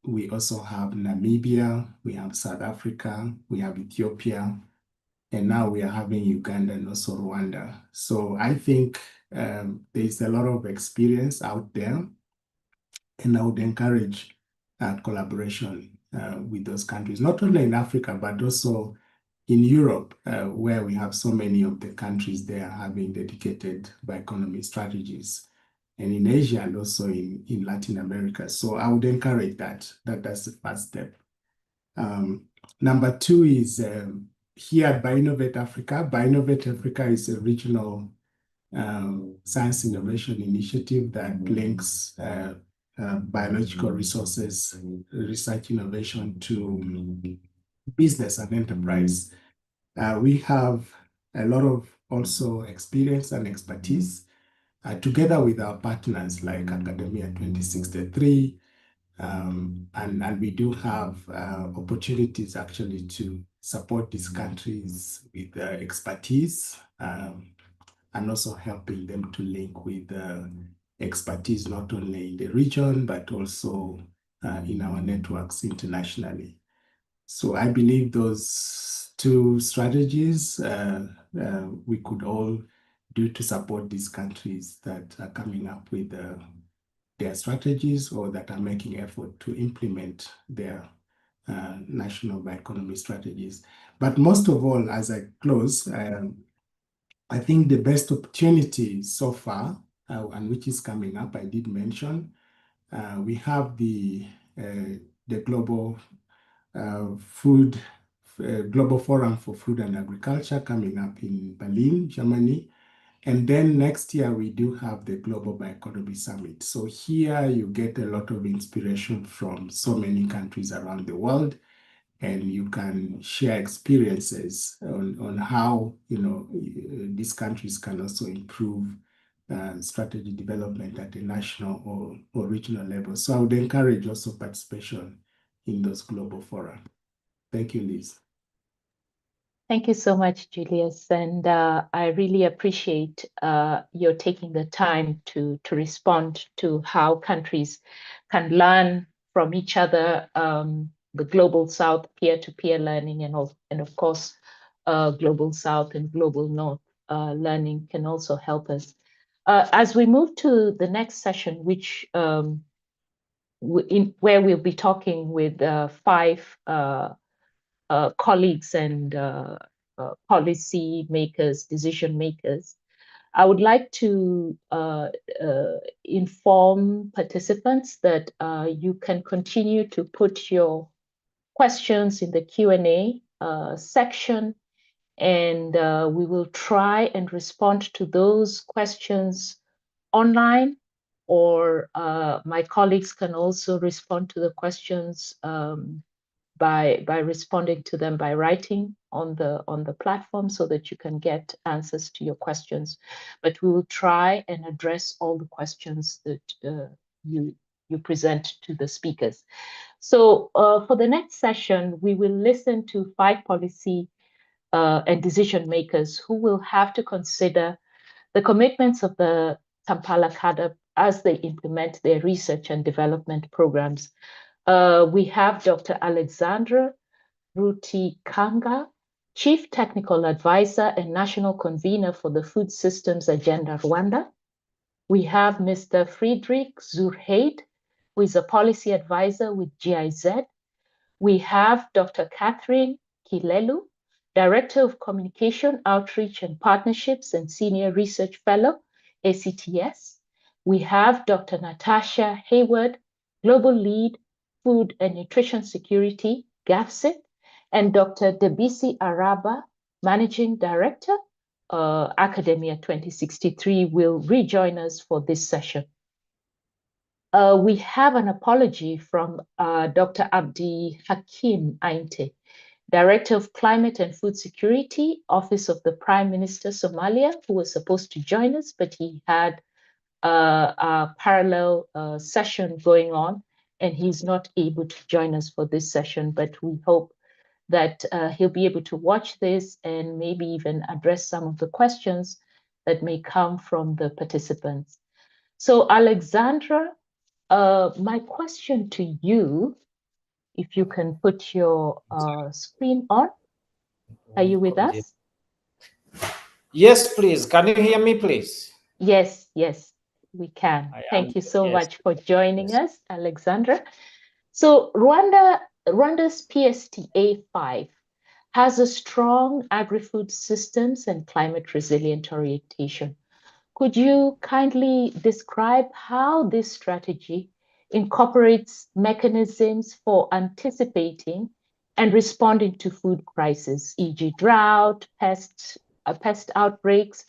We also have Namibia, we have South Africa, we have Ethiopia, and now we are having Uganda and also Rwanda. So I think there's a lot of experience out there, and I would encourage collaboration with those countries, not only in Africa, but also in Europe, where we have so many of the countries there having dedicated bioeconomy strategies, and in Asia and also in Latin America. So I would encourage that. That's the first step. Number two is here at Bioinnovate Africa. Bioinnovate Africa is a regional science innovation initiative that links biological resources, research innovation to business and enterprise. We have a lot of also experience and expertise together with our partners like Academia 2063, and we do have opportunities actually to support these countries with expertise and also helping them to link with expertise not only in the region but also in our networks internationally. So I believe those two strategies we could all do to support these countries that are coming up with their strategies or that are making effort to implement their national bioeconomy strategies. But most of all, as I close, I think the best opportunity so far, and which is coming up, I did mention, we have the global Global Forum for Food and Agriculture coming up in Berlin, Germany. And then next year, we do have the Global Bioeconomy Summit. So here you get a lot of inspiration from so many countries around the world, and you can share experiences on how these countries can also improve strategy development at a national or regional level. So I would encourage also participation in those global fora. Thank you, Liz. Thank you so much, Julius. And I really appreciate your taking the time to respond to how countries can learn from each other, the Global South peer-to-peer learning, and of course, Global South and Global North learning can also help us. As we move to the next session, which where we'll be talking with 5 colleagues and policy makers, decision makers, I would like to inform participants that you can continue to put your questions in the Q&A section, and we will try and respond to those questions online, or my colleagues can also respond to the questions by responding to them by writing on the platform, so that you can get answers to your questions. But we will try and address all the questions that you present to the speakers. So for the next session, we will listen to 5 policy and decision makers who will have to consider the commitments of the Kampala CAADP as they implement their research and development programs. We have Dr. Alexandra Rutikanga, Chief Technical Advisor and National Convener for the Food Systems Agenda Rwanda. We have Mr. Friedrich Zurheide, who is a Policy Advisor with GIZ. We have Dr. Catherine Kilelu, Director of Communication, Outreach and Partnerships and Senior Research Fellow, ACTS. We have Dr. Natasha Hayward, Global Lead, Food and Nutrition Security, GAFSIT, and Dr. Debisi Araba, Managing Director, Academia 2063, will rejoin us for this session. We have an apology from Dr. Abdi Hakim Ainte, Director of Climate and Food Security, Office of the Prime Minister, Somalia, who was supposed to join us, but he had a parallel session going on, and he's not able to join us for this session, but we hope that he'll be able to watch this and maybe even address some of the questions that may come from the participants. So Alexandra, my question to you, if you can put your screen on. Are you with us? Yes, please. Can you hear me, please? Yes, we can. Thank you so much for joining us, Alexandra. So Rwanda's PSTA 5 has a strong agri-food systems and climate resilient orientation. Could you kindly describe how this strategy incorporates mechanisms for anticipating and responding to food crises, e.g. drought, pest outbreaks,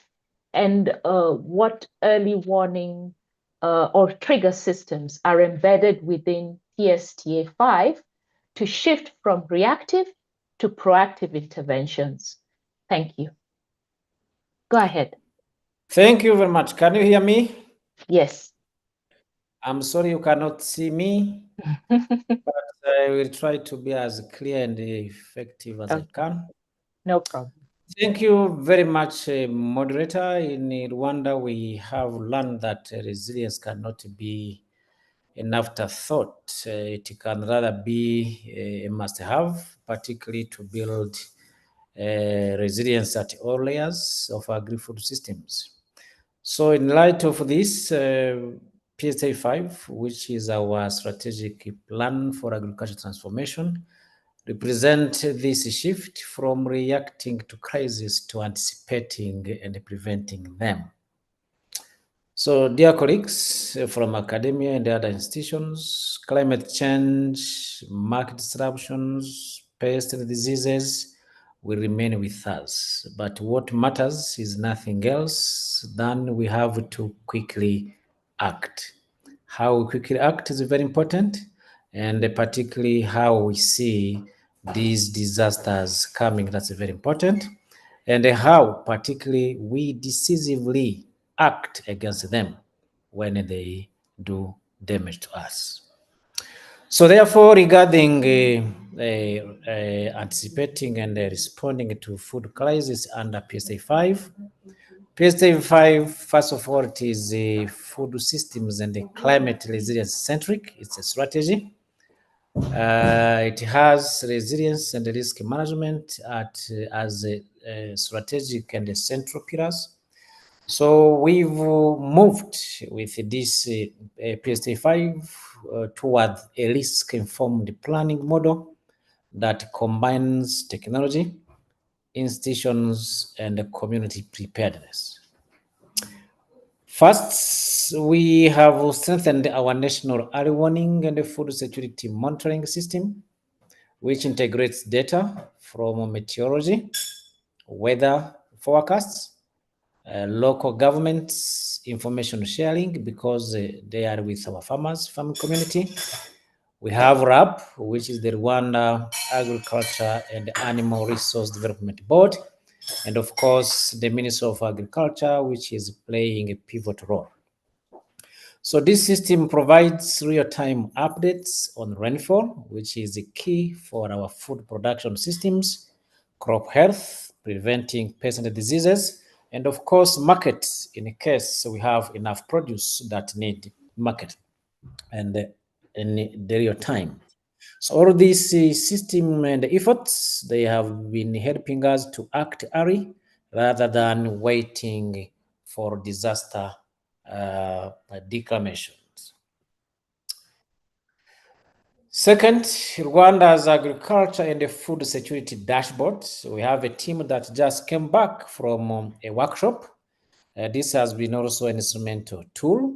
and what early warning or trigger systems are embedded within PSTA 5 to shift from reactive to proactive interventions? Thank you. Go ahead. Thank you very much. Can you hear me? Yes. I'm sorry you cannot see me, but I will try to be as clear and effective as I can. No problem. Thank you very much, moderator. In Rwanda, we have learned that resilience cannot be an afterthought. It can rather be a must-have, particularly to build resilience at all layers of agri-food systems. So in light of this, PSA 5, which is our strategic plan for agriculture transformation, represent this shift from reacting to crises to anticipating and preventing them. So, dear colleagues from academia and other institutions, climate change, market disruptions, pests and diseases will remain with us. But what matters is nothing else than we have to quickly act. How we quickly act is very important, and particularly how we see these disasters coming, that's very important, and how particularly we decisively act against them when they do damage to us. So therefore, regarding anticipating and responding to food crisis under PSA 5, PSA 5, first of all, it is food systems and climate resilience centric. It's a strategy. It has resilience and risk management as a strategic and a central pillars. So we've moved with this PSA 5 toward a risk-informed planning model that combines technology, institutions, and community preparedness. First, we have strengthened our national early warning and food security monitoring system, which integrates data from meteorology, weather forecasts, local governments, information sharing, because they are with our farming community. We have RAP, which is the Rwanda Agriculture and Animal Resource Development Board, and of course, the Ministry of Agriculture, which is playing a pivotal role. So this system provides real-time updates on rainfall, which is the key for our food production systems, crop health, preventing pests and diseases, and of course, markets in case we have enough produce that need market and in the real time. So all these system and efforts, they have been helping us to act early rather than waiting for disaster declamations. Second, Rwanda's agriculture and food security dashboard. We have a team that just came back from a workshop. This has been also an instrumental tool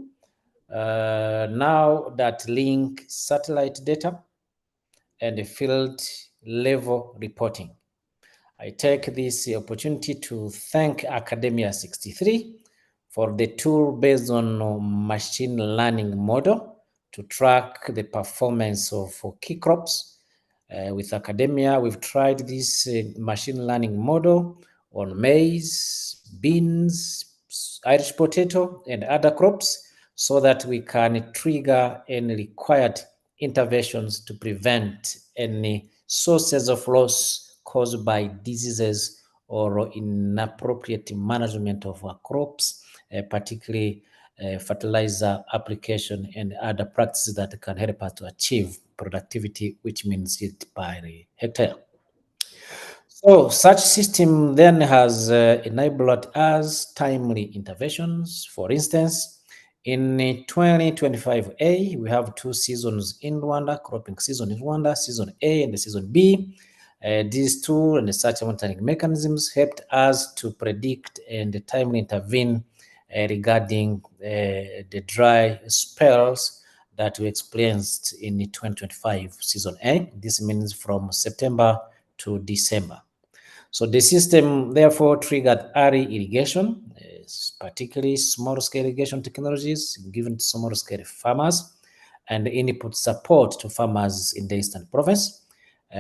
now that link satellite data and field level reporting. I take this opportunity to thank Academia 63 for the tool based on machine learning model to track the performance of key crops. With Academia, we've tried this machine learning model on maize, beans, Irish potato, and other crops so that we can trigger any required interventions to prevent any sources of loss caused by diseases or inappropriate management of our crops, particularly fertilizer application and other practices that can help us to achieve productivity, which means yield per hectare. So such system then has enabled us timely interventions. For instance, in 2025A, we have two seasons in Rwanda, cropping season in Rwanda, season A and the season B. These two and such monitoring mechanisms helped us to predict and timely intervene regarding the dry spells that we experienced in the 2025 season A. This means from September to December. So the system therefore triggered early irrigation, particularly small-scale irrigation technologies given to small-scale farmers, and input support to farmers in the Eastern Province,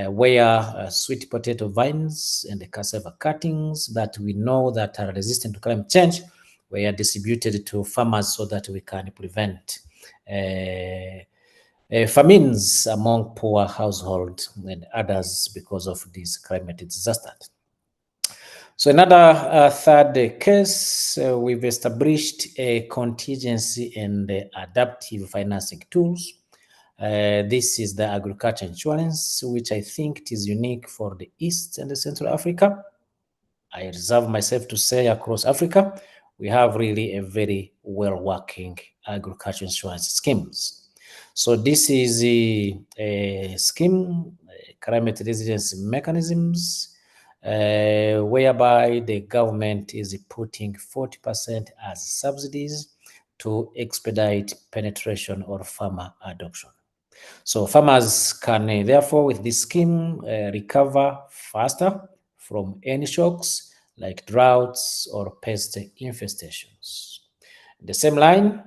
where sweet potato vines and the cassava cuttings that we know that are resistant to climate change were distributed to farmers so that we can prevent famines among poor households and others because of these climate disasters. So another third case, we've established a contingency and adaptive financing tools. This is the agriculture insurance, which I think it is unique for the East and the Central Africa. I reserve myself to say across Africa, we have really a very well-working agriculture insurance schemes. So this is a scheme climate resilience mechanisms, whereby the government is putting 40% as subsidies to expedite penetration or farmer adoption. So farmers can therefore, with this scheme, recover faster from any shocks like droughts or pest infestations. In the same line,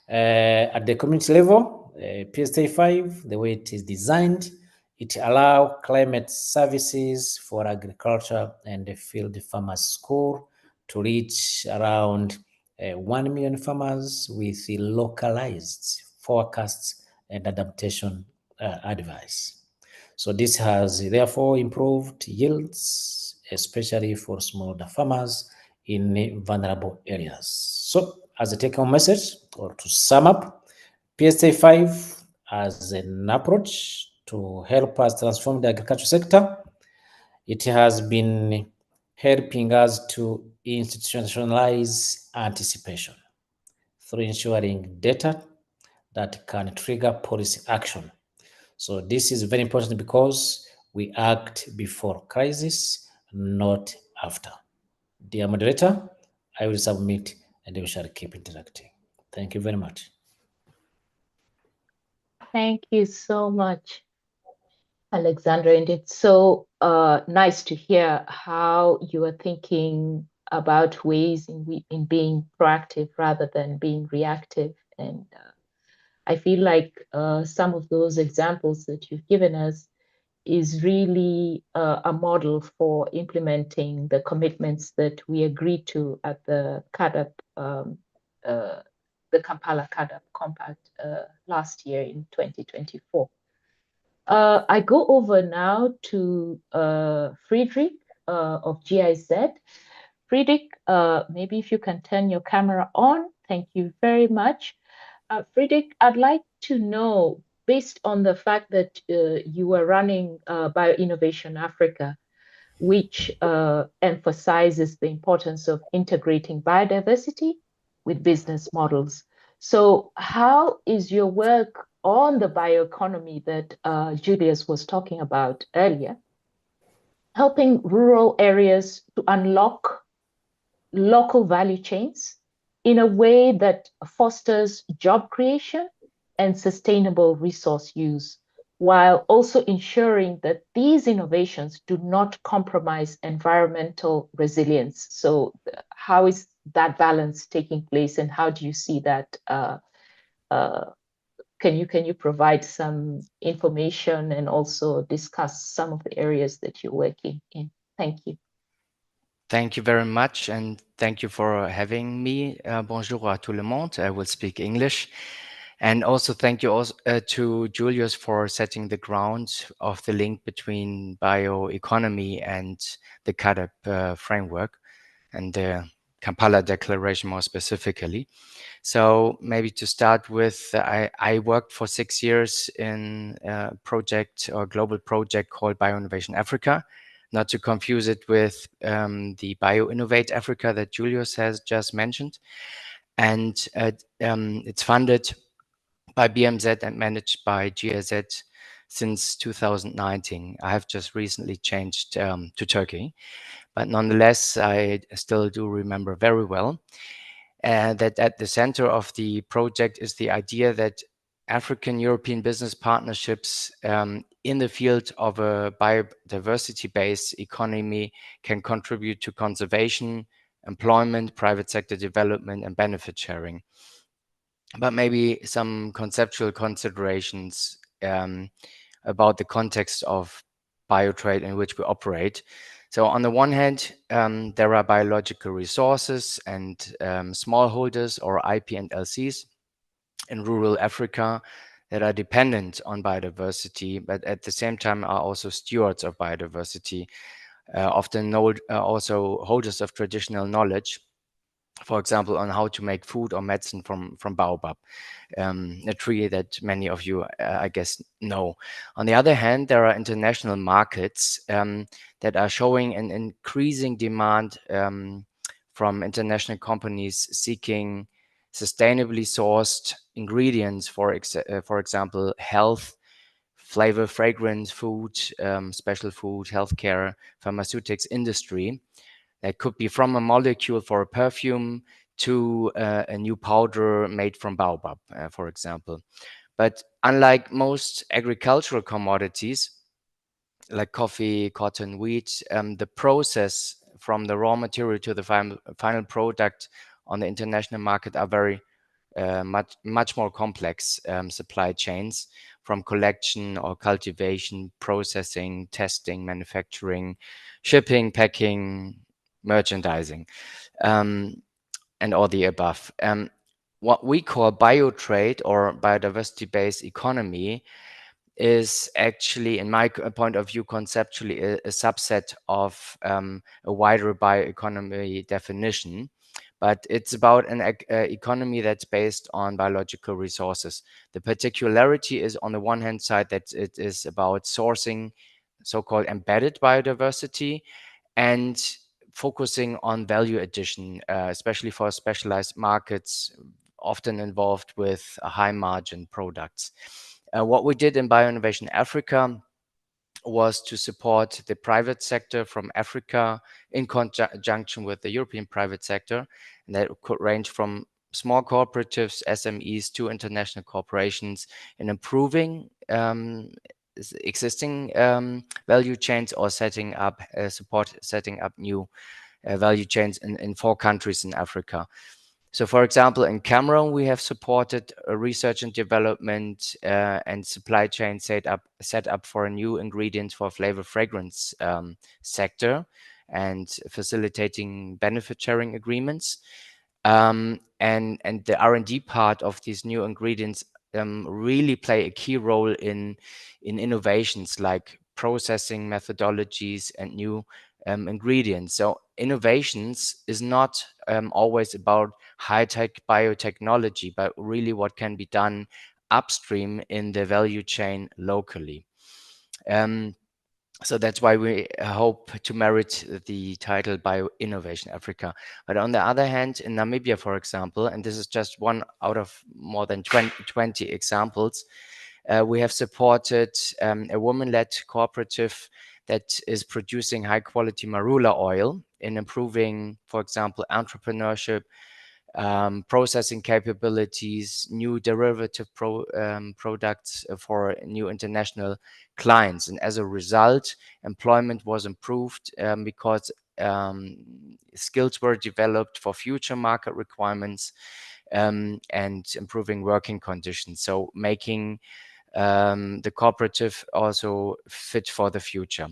at the community level, PSA 5, the way it is designed, it allows climate services for agriculture and the field farmers school to reach around 1 million farmers with localized forecasts and adaptation advice. So this has therefore improved yields, especially for smallholder farmers in vulnerable areas. So as a take-home message, or to sum up, PSA 5 as an approach to help us transform the agriculture sector, it has been helping us to institutionalize anticipation through ensuring data that can trigger policy action. So this is very important because we act before crisis, not after. Dear moderator, I will submit and we shall keep interacting. Thank you very much. Thank you so much, Alexandra. And it's so nice to hear how you are thinking about ways in being proactive rather than being reactive. And I feel like some of those examples that you've given us is really a model for implementing the commitments that we agreed to at the CADAP, the Kampala CADAP Compact last year in 2024. I go over now to Friedrich of GIZ. Friedrich, maybe if you can turn your camera on. Thank you very much. Friedrich, I'd like to know, based on the fact that you are running BioInnovation Africa, which emphasizes the importance of integrating biodiversity with business models. So how is your work on the bioeconomy that Julius was talking about earlier, helping rural areas to unlock local value chains in a way that fosters job creation and sustainable resource use, while also ensuring that these innovations do not compromise environmental resilience? So how is that balance taking place, and how do you see that? Can you provide some information and also discuss some of the areas that you're working in? Thank you. Thank you very much, and thank you for having me. Bonjour à tout le monde. I will speak English. And also thank you also, to Julius for setting the ground of the link between bioeconomy and the CADAP framework and the Kampala Declaration more specifically. So maybe to start with, I worked for 6 years in a project or global project called BioInnovation Africa, not to confuse it with the BioInnovate Africa that Julius has just mentioned. And it's funded by BMZ and managed by GIZ since 2019. I have just recently changed to Turkey, but nonetheless, I still do remember very well that at the center of the project is the idea that African-European business partnerships in the field of a biodiversity-based economy can contribute to conservation, employment, private sector development, and benefit sharing. But maybe some conceptual considerations about the context of biotrade in which we operate. So on the one hand, there are biological resources and smallholders or IP and LCs in rural Africa that are dependent on biodiversity, but at the same time are also stewards of biodiversity, often also holders of traditional knowledge, for example, on how to make food or medicine from baobab, a tree that many of you, I guess, know. On the other hand, there are international markets that are showing an increasing demand from international companies seeking sustainably sourced ingredients, for example, health, flavor, fragrance, food, special food, healthcare, pharmaceutics industry. That could be from a molecule for a perfume to a new powder made from baobab, for example. But unlike most agricultural commodities, like coffee, cotton, wheat, the process from the raw material to the final product on the international market are very much more complex supply chains, from collection or cultivation, processing, testing, manufacturing, shipping, packing, merchandising, and all the above. What we call biotrade or biodiversity-based economy is actually, in my point of view, conceptually a subset of a wider bioeconomy definition. But it's about an economy that's based on biological resources. The particularity is, on the one hand side, that it is about sourcing so-called embedded biodiversity and focusing on value addition, especially for specialized markets, often involved with high margin products. What we did in BioInnovation Africa was to support the private sector from Africa in conjunction with the European private sector. And that could range from small cooperatives, SMEs, to international corporations in improving existing value chains or setting up new value chains in 4 countries in Africa. So, for example, in Cameroon, we have supported research and development and supply chain set up for new ingredients for flavor fragrance sector, and facilitating benefit sharing agreements. And the R&D part of these new ingredients really play a key role in innovations like processing methodologies and new ingredients. So innovations is not always about high-tech biotechnology, but really what can be done upstream in the value chain locally. So that's why we hope to merit the title Bio Innovation Africa. But on the other hand, in Namibia, for example, and this is just one out of more than 20 examples, we have supported a woman-led cooperative that is producing high-quality marula oil in improving, for example, entrepreneurship, processing capabilities, new derivative products for new international clients. And as a result, employment was improved because skills were developed for future market requirements, and improving working conditions. So making the cooperative also fit for the future.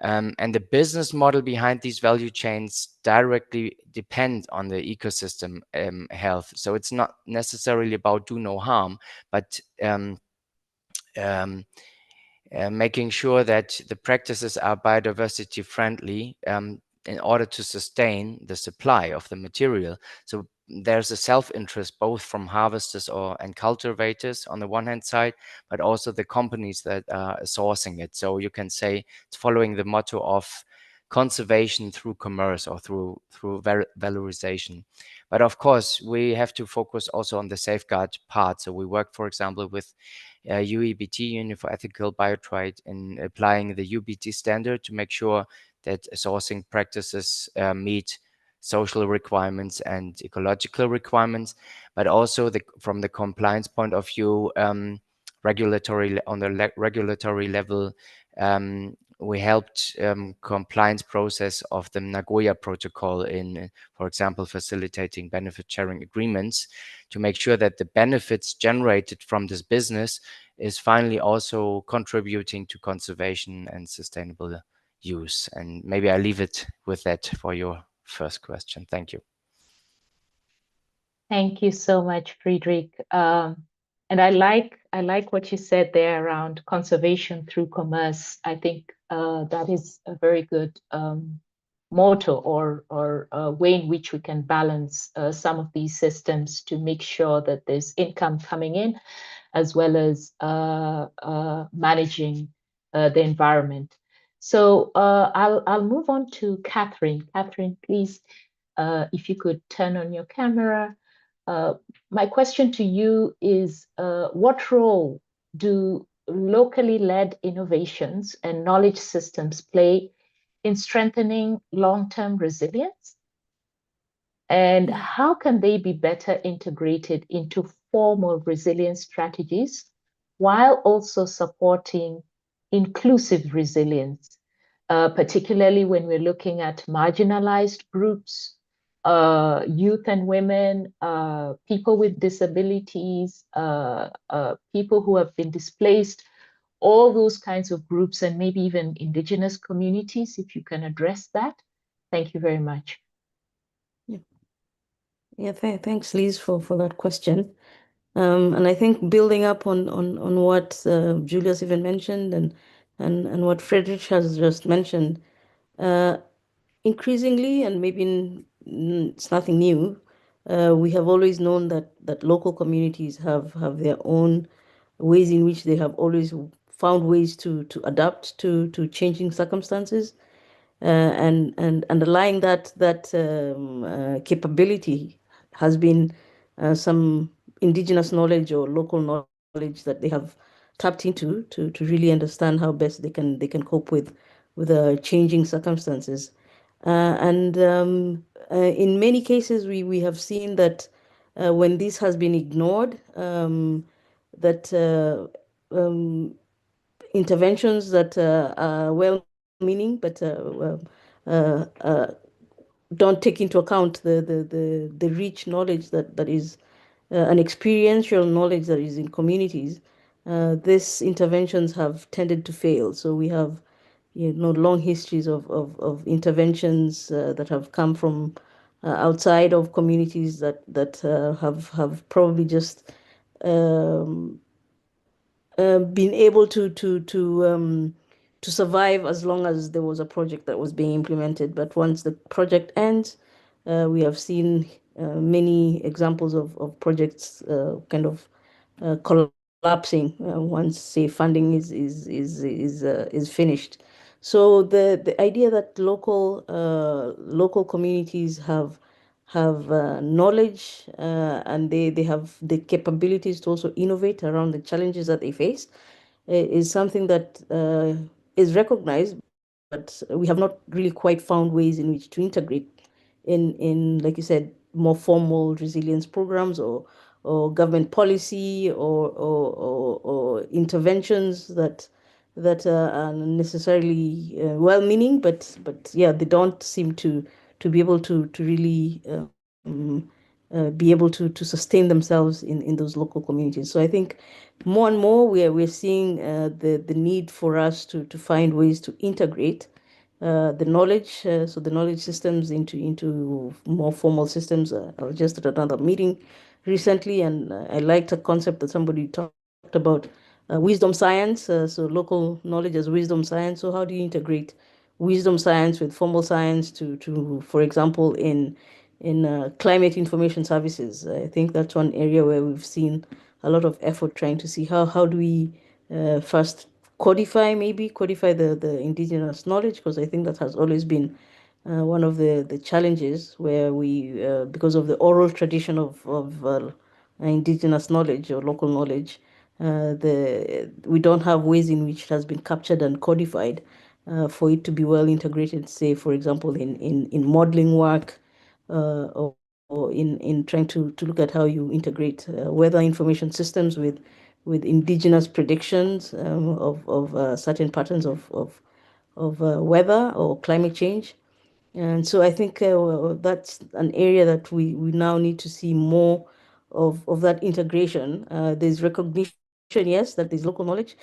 And the business model behind these value chains directly depend on the ecosystem health. So it's not necessarily about do no harm, but making sure that the practices are biodiversity friendly in order to sustain the supply of the material. So there's a self-interest both from harvesters and cultivators on the one hand side, but also the companies that are sourcing it. So you can say it's following the motto of conservation through commerce or through valorization. But of course, we have to focus also on the safeguard part. So we work, for example, with UEBT, Union for Ethical Biotrade, in applying the UBT standard to make sure that sourcing practices meet social requirements and ecological requirements, but also from the compliance point of view, on the regulatory level, we helped compliance process of the Nagoya Protocol in, for example, facilitating benefit sharing agreements to make sure that the benefits generated from this business is finally also contributing to conservation and sustainable use. And maybe I leave it with that for your first question. Thank you. Thank you so much, Friedrich. And I like what you said there around conservation through commerce. I think that is a very good motto or way in which we can balance some of these systems to make sure that there's income coming in, as well as managing the environment. So I'll move on to Catherine. Catherine, please, if you could turn on your camera. My question to you is, what role do locally led innovations and knowledge systems play in strengthening long-term resilience? And how can they be better integrated into formal resilience strategies while also supporting inclusive resilience, particularly when we're looking at marginalized groups, youth and women, people with disabilities, people who have been displaced, all those kinds of groups, and maybe even indigenous communities, if you can address that. Thank you very much. Yeah, thanks, Liz, for that question. And I think building up on what Julius even mentioned and what Friedrich has just mentioned, increasingly, and maybe it's nothing new, we have always known that local communities have their own ways in which they have always found ways to adapt to changing circumstances. And underlying that capability has been some indigenous knowledge or local knowledge that they have tapped into to really understand how best they can cope with changing circumstances. And in many cases, we have seen that when this has been ignored, that interventions that are well-meaning but don't take into account the rich knowledge that is an experiential knowledge that is in communities. These interventions have tended to fail. So we have, long histories of interventions that have come from outside of communities that have probably just been able to survive as long as there was a project that was being implemented. But once the project ends, we have seen many examples of projects kind of collapsing once, say, funding is finished. So the idea that local communities have knowledge and they have the capabilities to also innovate around the challenges that they face is something that is recognized, but we have not really quite found ways in which to integrate in like you said, more formal resilience programs or government policy or interventions that are necessarily well-meaning, but yeah, they don't seem to be able to really be able to sustain themselves in those local communities. So I think more and more we're seeing the need for us to find ways to integrate the knowledge, so the knowledge systems into more formal systems. I was just at another meeting recently, and I liked a concept that somebody talked about, wisdom science, so local knowledge as wisdom science. So how do you integrate wisdom science with formal science to for example, in climate information services? I think that's one area where we've seen a lot of effort trying to see how do we first codify the indigenous knowledge, because I think that has always been one of the challenges where we, because of the oral tradition of indigenous knowledge or local knowledge, we don't have ways in which it has been captured and codified for it to be well integrated, say, for example, in modeling work, or in trying to look at how you integrate weather information systems with indigenous predictions of certain patterns of weather or climate change. And so I think that's an area that we now need to see more of that integration. There's recognition, yes, that there's local knowledge,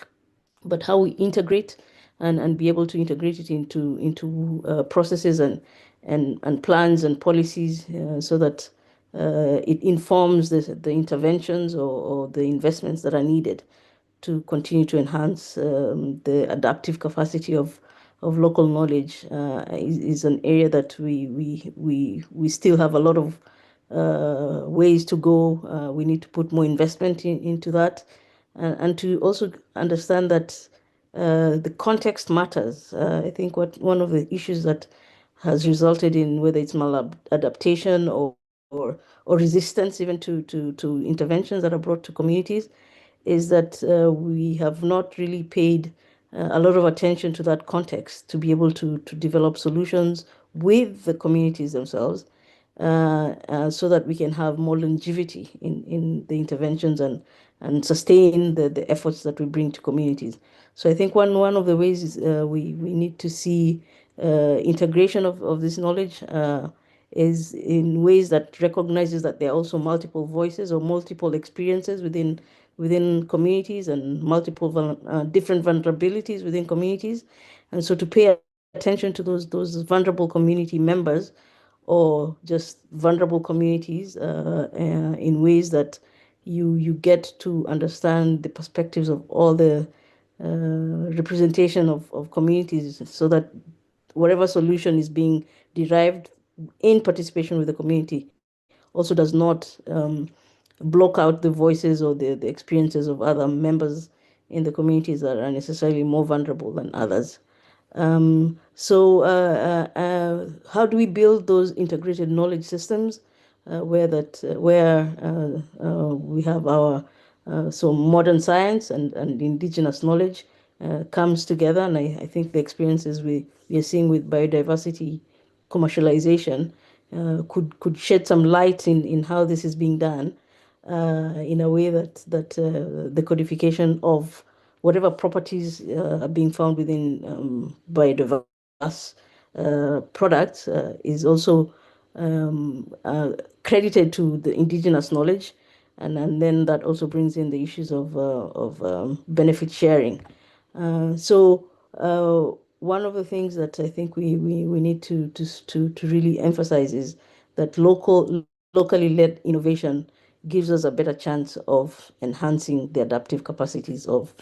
but how we integrate and be able to integrate it into processes and plans and policies so that it informs the interventions or the investments that are needed to continue to enhance the adaptive capacity of local knowledge is an area that we still have a lot of ways to go. We need to put more investment into that, and to also understand that the context matters. I think one of the issues that has resulted in whether it's maladaptation or resistance even to interventions that are brought to communities is that we have not really paid a lot of attention to that context to be able to develop solutions with the communities themselves, so that we can have more longevity in the interventions and sustain the efforts that we bring to communities. So I think one of the ways is we need to see integration of this knowledge is in ways that recognizes that there are also multiple voices or multiple experiences within communities and multiple different vulnerabilities within communities, and so to pay attention to those vulnerable community members or just vulnerable communities in ways that you get to understand the perspectives of all the representation of communities, so that whatever solution is being derived in participation with the community also does not block out the voices or the experiences of other members in the communities that are necessarily more vulnerable than others. How do we build those integrated knowledge systems where we have our so modern science and indigenous knowledge comes together? And I think the experiences we are seeing with biodiversity commercialization could shed some light in how this is being done in a way that the codification of whatever properties are being found within biodiverse products is also credited to the indigenous knowledge, and then that also brings in the issues of benefit sharing. One of the things that I think we need to really emphasize is that locally led innovation gives us a better chance of enhancing the adaptive capacities of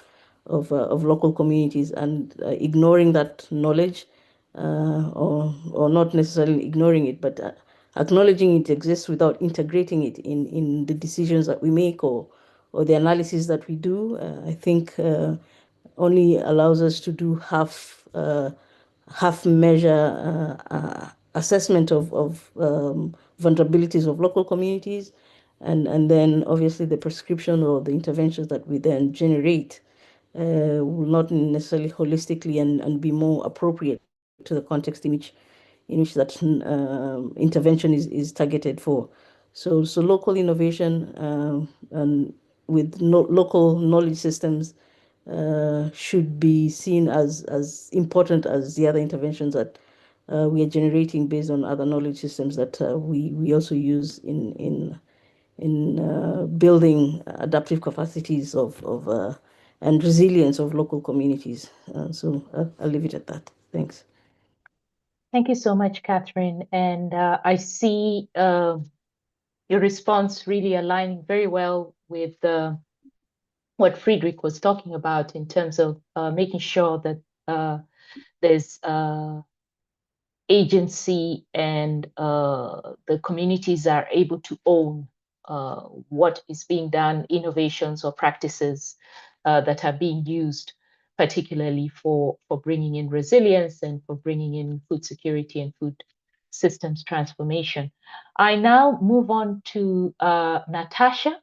local communities, and ignoring that knowledge, or not necessarily ignoring it, but acknowledging it exists without integrating it in the decisions that we make or the analysis that we do, I think only allows us to do half measure assessment of vulnerabilities of local communities, and then obviously the prescription or the interventions that we then generate will not necessarily holistically and be more appropriate to the context in which that intervention is targeted for. So local innovation and with local knowledge systems should be seen as important as the other interventions that we are generating based on other knowledge systems that we also use in building adaptive capacities of and resilience of local communities. I'll leave it at that. Thanks. Thank you so much, Catherine. And I see your response really aligning very well with what Friedrich was talking about in terms of making sure that there's agency and the communities are able to own what is being done, innovations or practices that are being used, particularly for bringing in resilience and for bringing in food security and food systems transformation. I now move on to Natasha.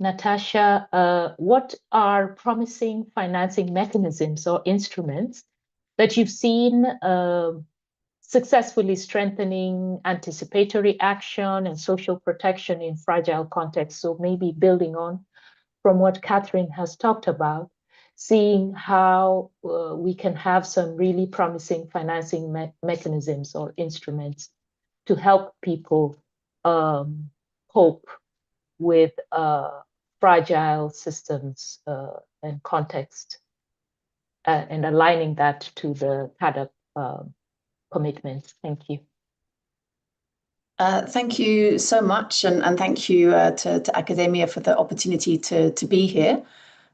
Natasha, what are promising financing mechanisms or instruments that you've seen successfully strengthening anticipatory action and social protection in fragile contexts? So maybe building on from what Catherine has talked about, seeing how we can have some really promising financing mechanisms or instruments to help people cope with fragile systems and context, and aligning that to the CAADP commitments. Thank you. Thank you so much, and thank you to Academia for the opportunity to be here.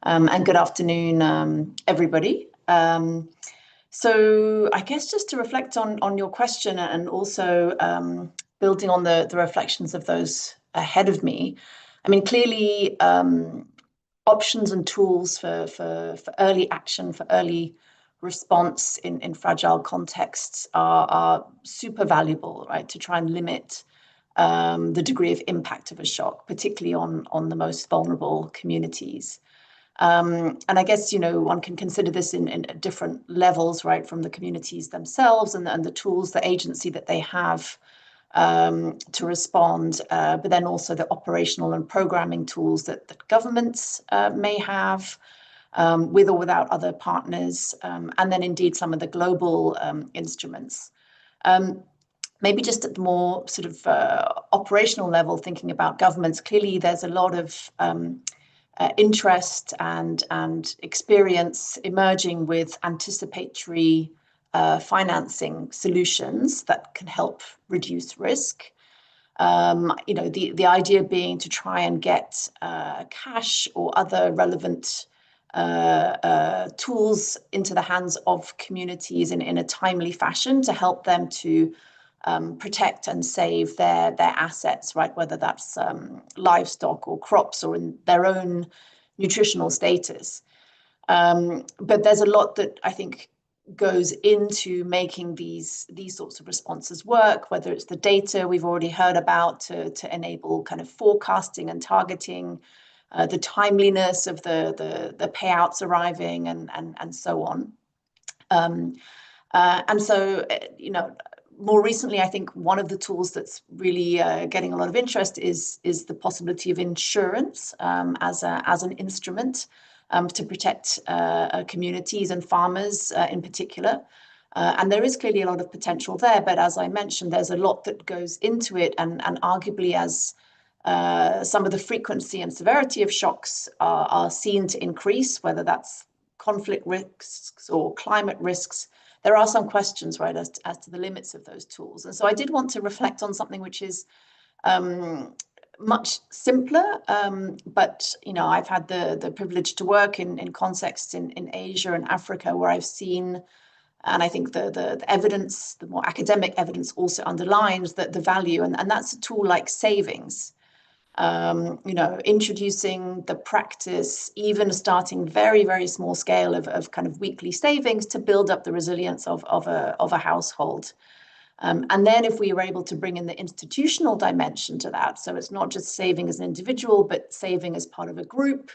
And good afternoon, everybody. So I guess just to reflect on your question and also building on the reflections of those ahead of me. I mean, clearly options and tools for early action, for early response in fragile contexts are super valuable, right? To try and limit the degree of impact of a shock, particularly on the most vulnerable communities. And I guess, one can consider this in different levels, right, from the communities themselves and the tools, the agency that they have to respond, but then also the operational and programming tools that governments may have, with or without other partners, and then indeed some of the global instruments. Maybe just at the more sort of operational level, thinking about governments, clearly there's a lot of interest and experience emerging with anticipatory financing solutions that can help reduce risk. The idea being to try and get cash or other relevant tools into the hands of communities in a timely fashion to help them to protect and save their assets, right? Whether that's livestock or crops or in their own nutritional status. But there's a lot that I think goes into making these sorts of responses work, whether it's the data we've already heard about to enable kind of forecasting and targeting, the timeliness of the payouts arriving and so on. And so, more recently, I think one of the tools that's really getting a lot of interest is the possibility of insurance as an instrument to protect communities and farmers in particular. And there is clearly a lot of potential there, but as I mentioned, there's a lot that goes into it, and arguably as some of the frequency and severity of shocks are seen to increase, whether that's conflict risks or climate risks, there are some questions, right, as to the limits of those tools. And so I did want to reflect on something which is much simpler, but I've had the privilege to work in contexts in Asia and Africa where I've seen, and I think the evidence, the more academic evidence also underlines the value, and that's a tool like savings. Introducing the practice, even starting very, very small scale of kind of weekly savings to build up the resilience of a household. And then if we were able to bring in the institutional dimension to that, so it's not just saving as an individual, but saving as part of a group,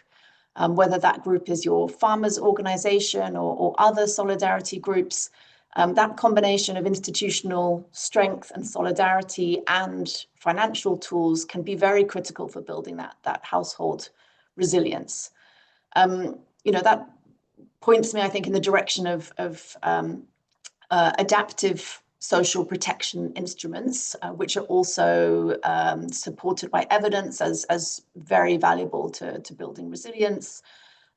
whether that group is your farmers organization or other solidarity groups, that combination of institutional strength and solidarity and financial tools can be very critical for building that household resilience. That points me, I think, in the direction of adaptive social protection instruments, which are also supported by evidence as very valuable to building resilience.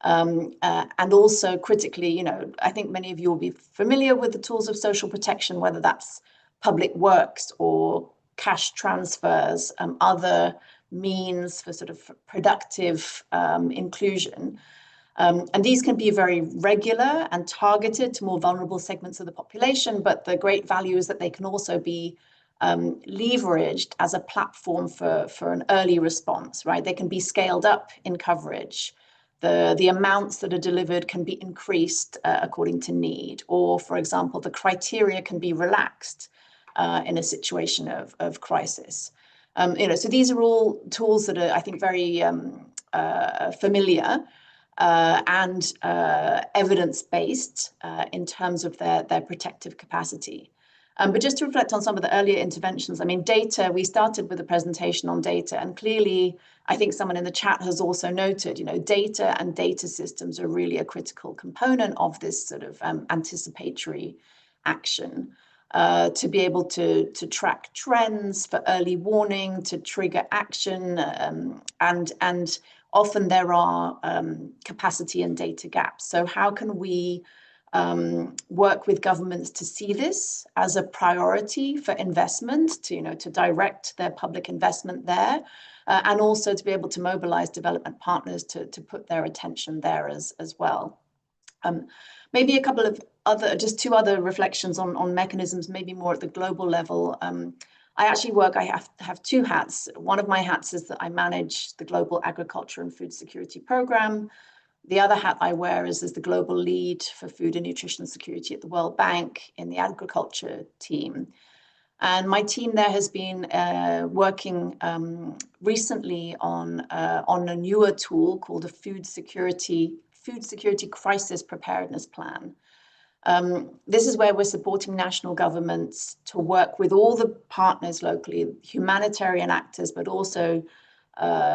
And also critically, I think many of you will be familiar with the tools of social protection, whether that's public works or cash transfers, other means for sort of productive inclusion. And these can be very regular and targeted to more vulnerable segments of the population, but the great value is that they can also be leveraged as a platform for an early response, right? They can be scaled up in coverage. The amounts that are delivered can be increased according to need, or, for example, the criteria can be relaxed in a situation of crisis. So these are all tools that are, I think, very familiar and evidence-based in terms of their protective capacity. But just to reflect on some of the earlier interventions, I mean, data, we started with a presentation on data, and clearly, I think someone in the chat has also noted, data and data systems are really a critical component of this sort of anticipatory action. To be able to track trends for early warning, to trigger action, and often there are capacity and data gaps. So how can we work with governments to see this as a priority for investment, to direct their public investment there, and also to be able to mobilize development partners to put their attention there as well. Maybe a couple of just two other reflections on mechanisms, maybe more at the global level. I actually I have two hats. One of my hats is that I manage the Global Agriculture and Food Security Program. The other hat I wear is as the global lead for food and nutrition security at the World Bank in the agriculture team. And my team there has been working recently on a newer tool called a food security crisis preparedness plan. This is where we're supporting national governments to work with all the partners locally, humanitarian actors, but also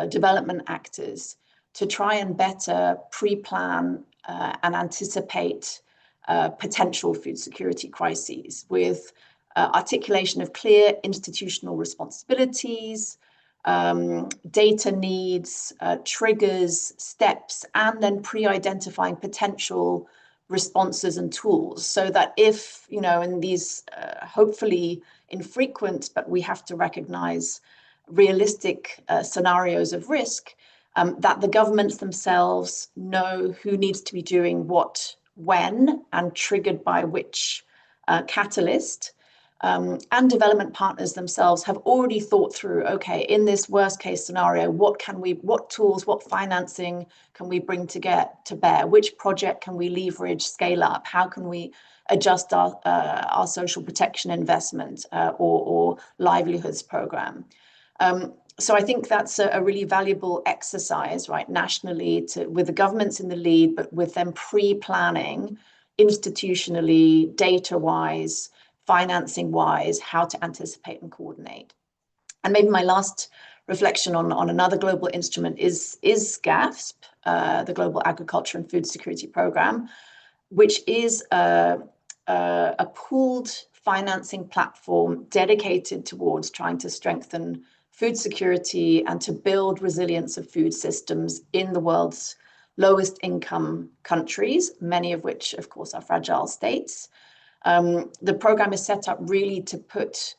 development actors, to try and better pre-plan and anticipate potential food security crises with articulation of clear institutional responsibilities, data needs, triggers, steps, and then pre-identifying potential responses and tools, so that if, in these hopefully infrequent, but we have to recognize realistic scenarios of risk, that the governments themselves know who needs to be doing what, when, and triggered by which catalyst. And development partners themselves have already thought through, okay, in this worst case scenario, what tools, what financing can we bring to bear? Which project can we leverage, scale up? How can we adjust our social protection investment or livelihoods program? So I think that's a really valuable exercise, right, nationally, with the governments in the lead, but with them pre-planning institutionally, data-wise, financing-wise, how to anticipate and coordinate. And maybe my last reflection on another global instrument is GAFSP, the Global Agriculture and Food Security Program, which is a pooled financing platform dedicated towards trying to strengthen food security and to build resilience of food systems in the world's lowest income countries, many of which, of course, are fragile states. The program is set up really to put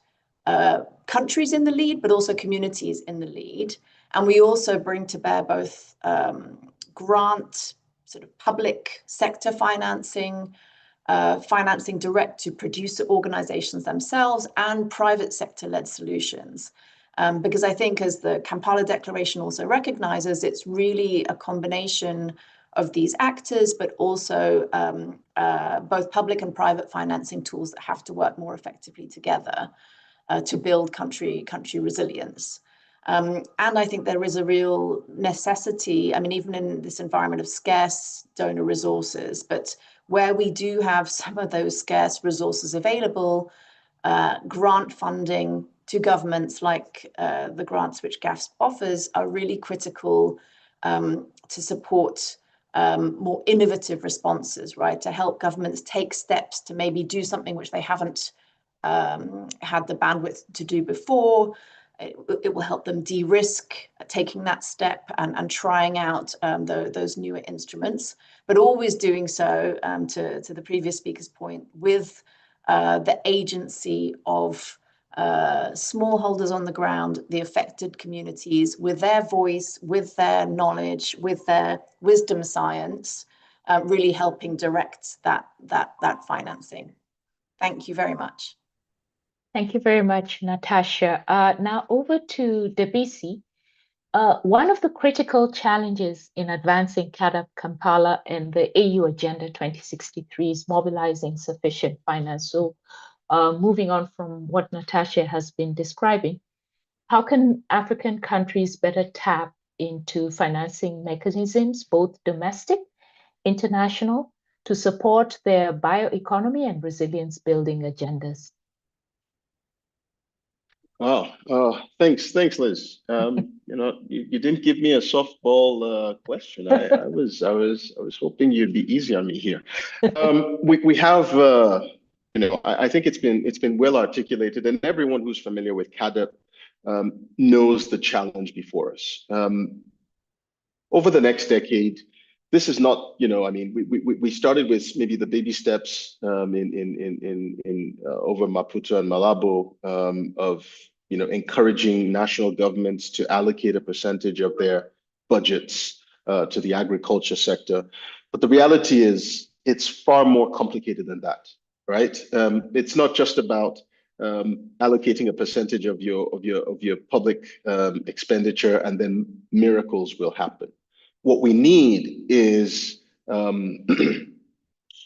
countries in the lead, but also communities in the lead. And we also bring to bear both grant, sort of public sector financing, financing direct to producer organizations themselves, and private sector-led solutions. Because I think, as the Kampala Declaration also recognizes, it's really a combination of these actors, but also both public and private financing tools that have to work more effectively together to build country resilience. And I think there is a real necessity, I mean, even in this environment of scarce donor resources, but where we do have some of those scarce resources available, grant funding to governments like the grants which GAFSP offers are really critical to support more innovative responses, right? To help governments take steps to maybe do something which they haven't had the bandwidth to do before. It will help them de-risk taking that step and trying out those newer instruments, but always doing so, to the previous speaker's point, with the agency of smallholders on the ground, the affected communities, with their voice, with their knowledge, with their wisdom science, really helping direct that financing. Thank you very much. Thank you very much, Natasha. Now over to Debisi. One of the critical challenges in advancing CAADP Kampala and the AU Agenda 2063 is mobilizing sufficient finance. So moving on from what Natasha has been describing, how can African countries better tap into financing mechanisms, both domestic, international, to support their bioeconomy and resilience building agendas? Wow, thanks, Liz. You didn't give me a softball question. I was hoping you'd be easy on me here. We have, I think it's been well articulated, and everyone who's familiar with CAADP knows the challenge before us. Over the next decade, this is not, we started with maybe the baby steps in over Maputo and Malabo of encouraging national governments to allocate a percentage of their budgets to the agriculture sector. But the reality is it's far more complicated than that, right? It's not just about allocating a percentage of your public expenditure and then miracles will happen. What we need is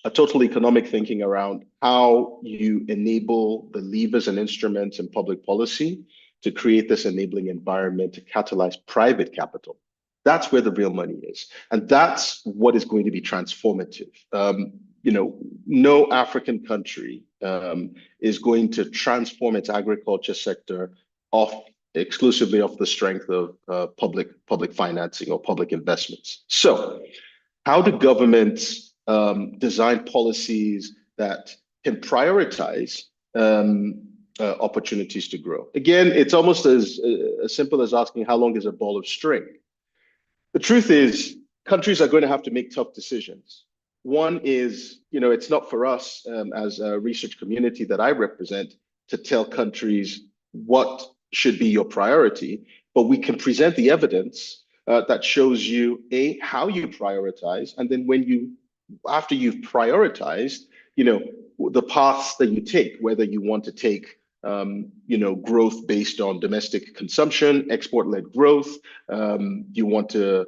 a total economic thinking around how you enable the levers and instruments in public policy to create this enabling environment to catalyze private capital. That's where the real money is. And that's what is going to be transformative. No African country is going to transform its agriculture sector exclusively off the strength of public financing or public investments. So how do governments design policies that can prioritize opportunities to grow? Again, it's almost as simple as asking how long is a ball of string? The truth is, countries are going to have to make tough decisions. One is, it's not for us as a research community that I represent to tell countries what should be your priority, but we can present the evidence that shows you, how you prioritize, and then after you've prioritized, the paths that you take, whether you want to take growth based on domestic consumption, export-led growth. You want to,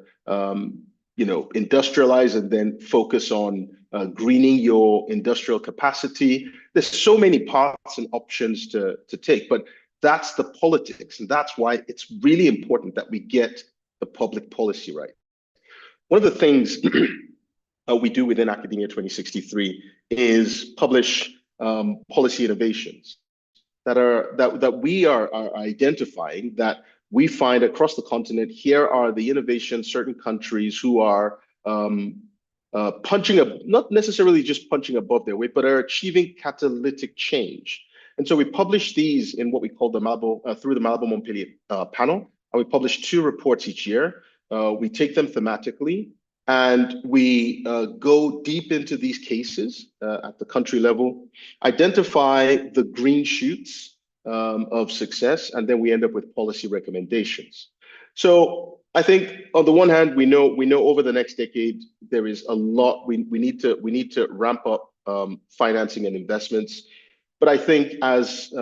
industrialize and then focus on greening your industrial capacity. There's so many paths and options to take, but that's the politics, and that's why it's really important that we get the public policy right. One of the things we do within Academia 2063 is publish policy innovations that we are identifying, that we find across the continent. Here are the innovations, certain countries who are not necessarily just punching above their weight, but are achieving catalytic change. And so we publish these in what we call through the Malabo Montpellier panel, and we publish 2 reports each year. We take them thematically, and we go deep into these cases at the country level, identify the green shoots of success, and then we end up with policy recommendations. So I think on the one hand, we know over the next decade there is a lot we need to ramp up financing and investments. But I think, as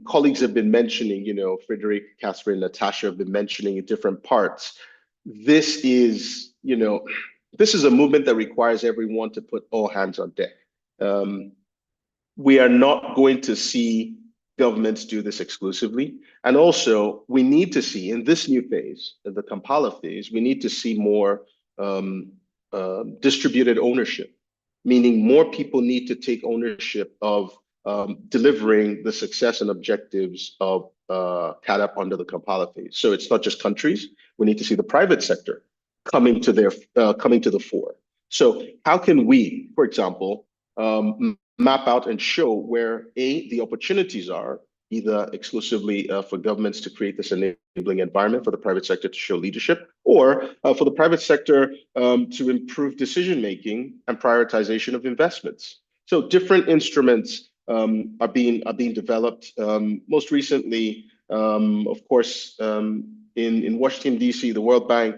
colleagues have been mentioning, Frederick, Catherine, Natasha have been mentioning in different parts, this is a movement that requires everyone to put all hands on deck. We are not going to see governments do this exclusively. And also, we need to see, in this new phase, the Kampala phase, we need to see more distributed ownership, meaning more people need to take ownership of delivering the success and objectives of CAADP under the Kampala phase. So it's not just countries. We need to see the private sector coming to the fore. So how can we, for example, map out and show where the opportunities are, either exclusively for governments to create this enabling environment for the private sector to show leadership, or for the private sector to improve decision-making and prioritization of investments. So different instruments are being developed. Most recently, of course, in Washington, D.C., the World Bank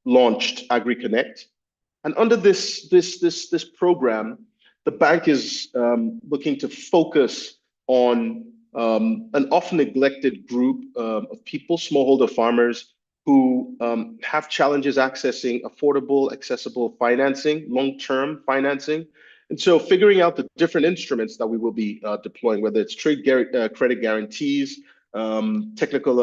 launched AgriConnect. And under this program, the bank is looking to focus on an often neglected group of people, smallholder farmers, who have challenges accessing affordable, accessible financing, long-term financing. And so figuring out the different instruments that we will be deploying, whether it's trade credit guarantees, technical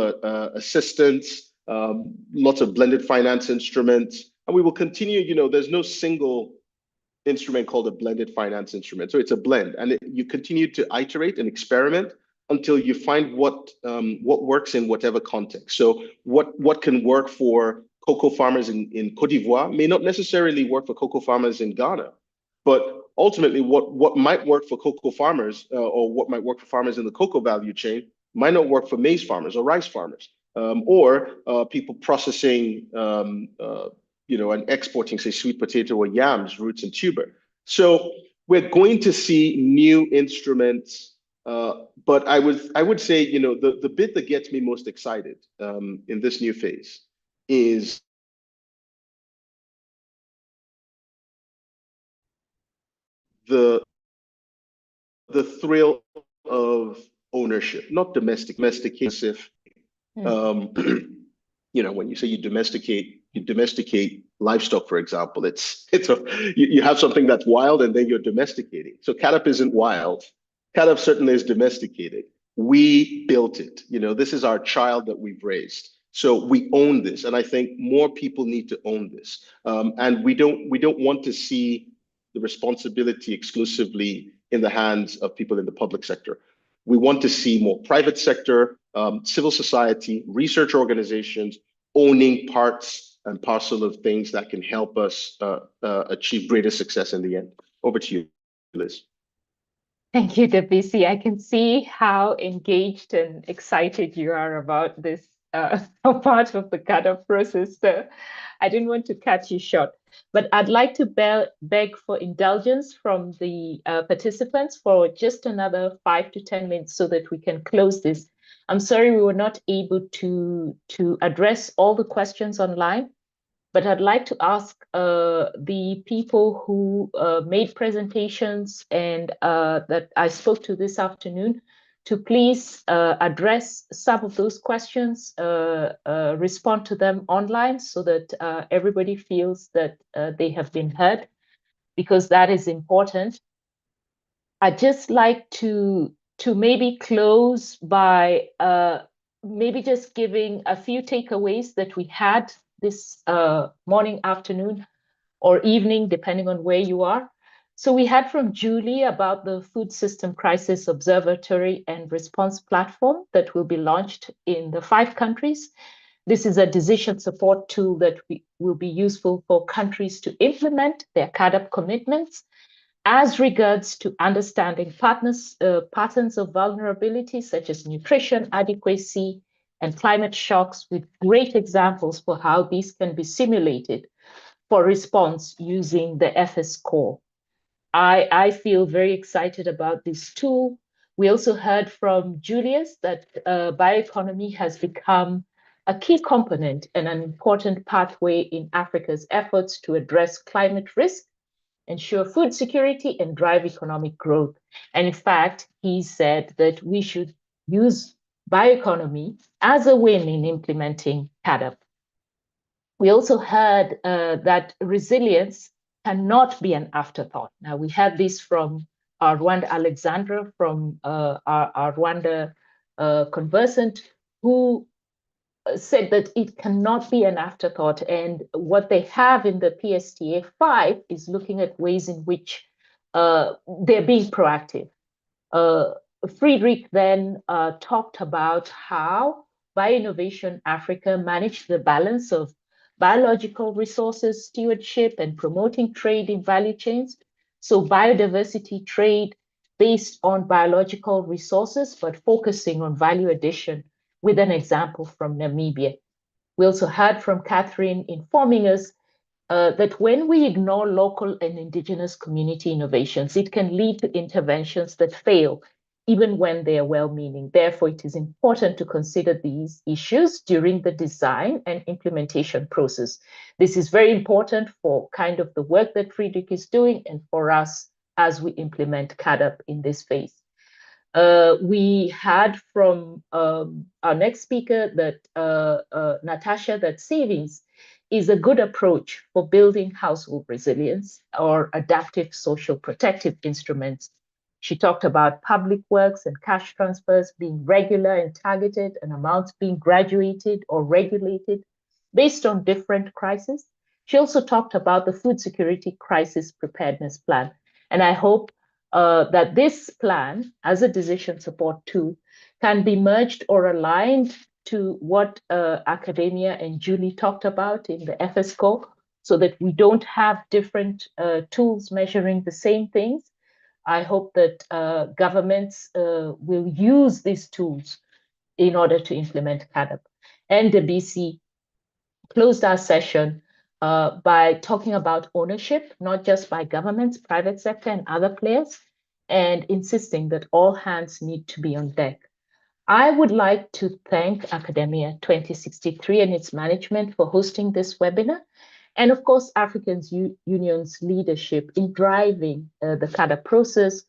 assistance, lots of blended finance instruments. And we will continue, there's no single instrument called a blended finance instrument. So it's a blend, and you continue to iterate and experiment until you find what works in whatever context. So what can work for cocoa farmers in Cote d'Ivoire may not necessarily work for cocoa farmers in Ghana, but ultimately what might work for cocoa farmers or what might work for farmers in the cocoa value chain might not work for maize farmers or rice farmers, or people processing and exporting, say, sweet potato or yams, roots and tuber. So we're going to see new instruments, but I would say, the bit that gets me most excited in this new phase is the thrill of ownership, not domesticate. When you say you domesticate livestock, for example. You have something that's wild and then you're domesticating. So CAADP isn't wild. CAADP certainly is domesticated. We built it. This is our child that we've raised. So we own this, and I think more people need to own this. And we don't want to see the responsibility exclusively in the hands of people in the public sector. We want to see more private sector, civil society, research organizations owning parts and parcel of things that can help us achieve greater success in the end. Over to you, Liz. Thank you, Debisi. I can see how engaged and excited you are about this part of the CAADP process. So I didn't want to cut you short, but I'd like to beg for indulgence from the participants for just another 5 to 10 minutes so that we can close this. I'm sorry we were not able to address all the questions online, but I'd like to ask the people who made presentations and that I spoke to this afternoon to please address some of those questions, respond to them online so that everybody feels that they have been heard, because that is important. I'd just like to maybe close by maybe just giving a few takeaways that we had this morning, afternoon, or evening, depending on where you are. So we had from Julie about the Food System Crisis Observatory and Response Platform that will be launched in the 5 countries. This is a decision support tool that will be useful for countries to implement their CAADP commitments as regards to understanding patterns of vulnerability, such as nutrition adequacy and climate shocks, with great examples for how these can be simulated for response using the FS core. I feel very excited about this tool. We also heard from Julius that bioeconomy has become a key component and an important pathway in Africa's efforts to address climate risk, ensure food security, and drive economic growth. And in fact, he said that we should use bioeconomy as a win in implementing CAADP. We also heard that resilience cannot be an afterthought. Now, we had this from our Rwanda Alexandra, from our Rwanda conversant, who said that it cannot be an afterthought. And what they have in the PSTA 5 is looking at ways in which they're being proactive. Friedrich then talked about how Bioinnovation Africa managed the balance of biological resources stewardship and promoting trade in value chains. So biodiversity trade based on biological resources, but focusing on value addition, with an example from Namibia. We also heard from Catherine informing us that when we ignore local and indigenous community innovations, it can lead to interventions that fail, even when they are well-meaning. Therefore, it is important to consider these issues during the design and implementation process. This is very important for kind of the work that Friedrich is doing and for us as we implement CAADP in this phase. We had from our next speaker that Natasha, that savings is a good approach for building household resilience or adaptive social protective instruments. She talked about public works and cash transfers being regular and targeted, and amounts being graduated or regulated based on different crises. She also talked about the food security crisis preparedness plan. And I hope that this plan, as a decision support tool, can be merged or aligned to what academia and Julie talked about in the FSCO, so that we don't have different tools measuring the same things. I hope that governments will use these tools in order to implement CAADP. And the BC closed our session by talking about ownership, not just by governments, private sector, and other players, and insisting that all hands need to be on deck. I would like to thank Academia 2063 and its management for hosting this webinar, and of course, African Union's leadership in driving the CAADP process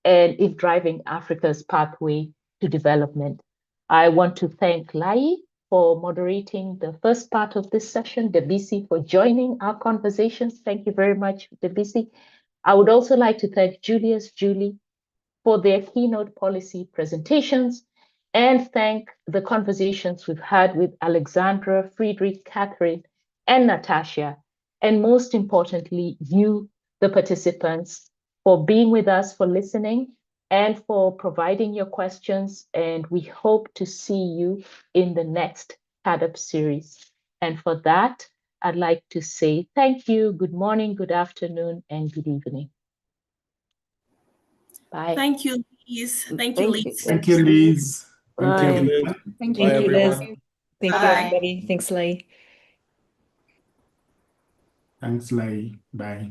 and in driving Africa's pathway to development. I want to thank Lai for moderating the first part of this session, Debisi for joining our conversations. Thank you very much, Debisi. I would also like to thank Julius, Julie, for their keynote policy presentations, and thank the conversations we've had with Alexandra, Friedrich, Catherine, and Natasha, and most importantly, you, the participants, for being with us, for listening, and for providing your questions. And we hope to see you in the next CADUP series. And for that, I'd like to say thank you, good morning, good afternoon, and good evening. Bye. Thank you, Liz. Thank you, Thank Liz. you. Thank you, Liz. Thank you, Bye. everyone. Thank Bye, you, everyone. Liz. Thank you, Bye. everybody. Thanks, Lai. Thanks, Lai. Bye.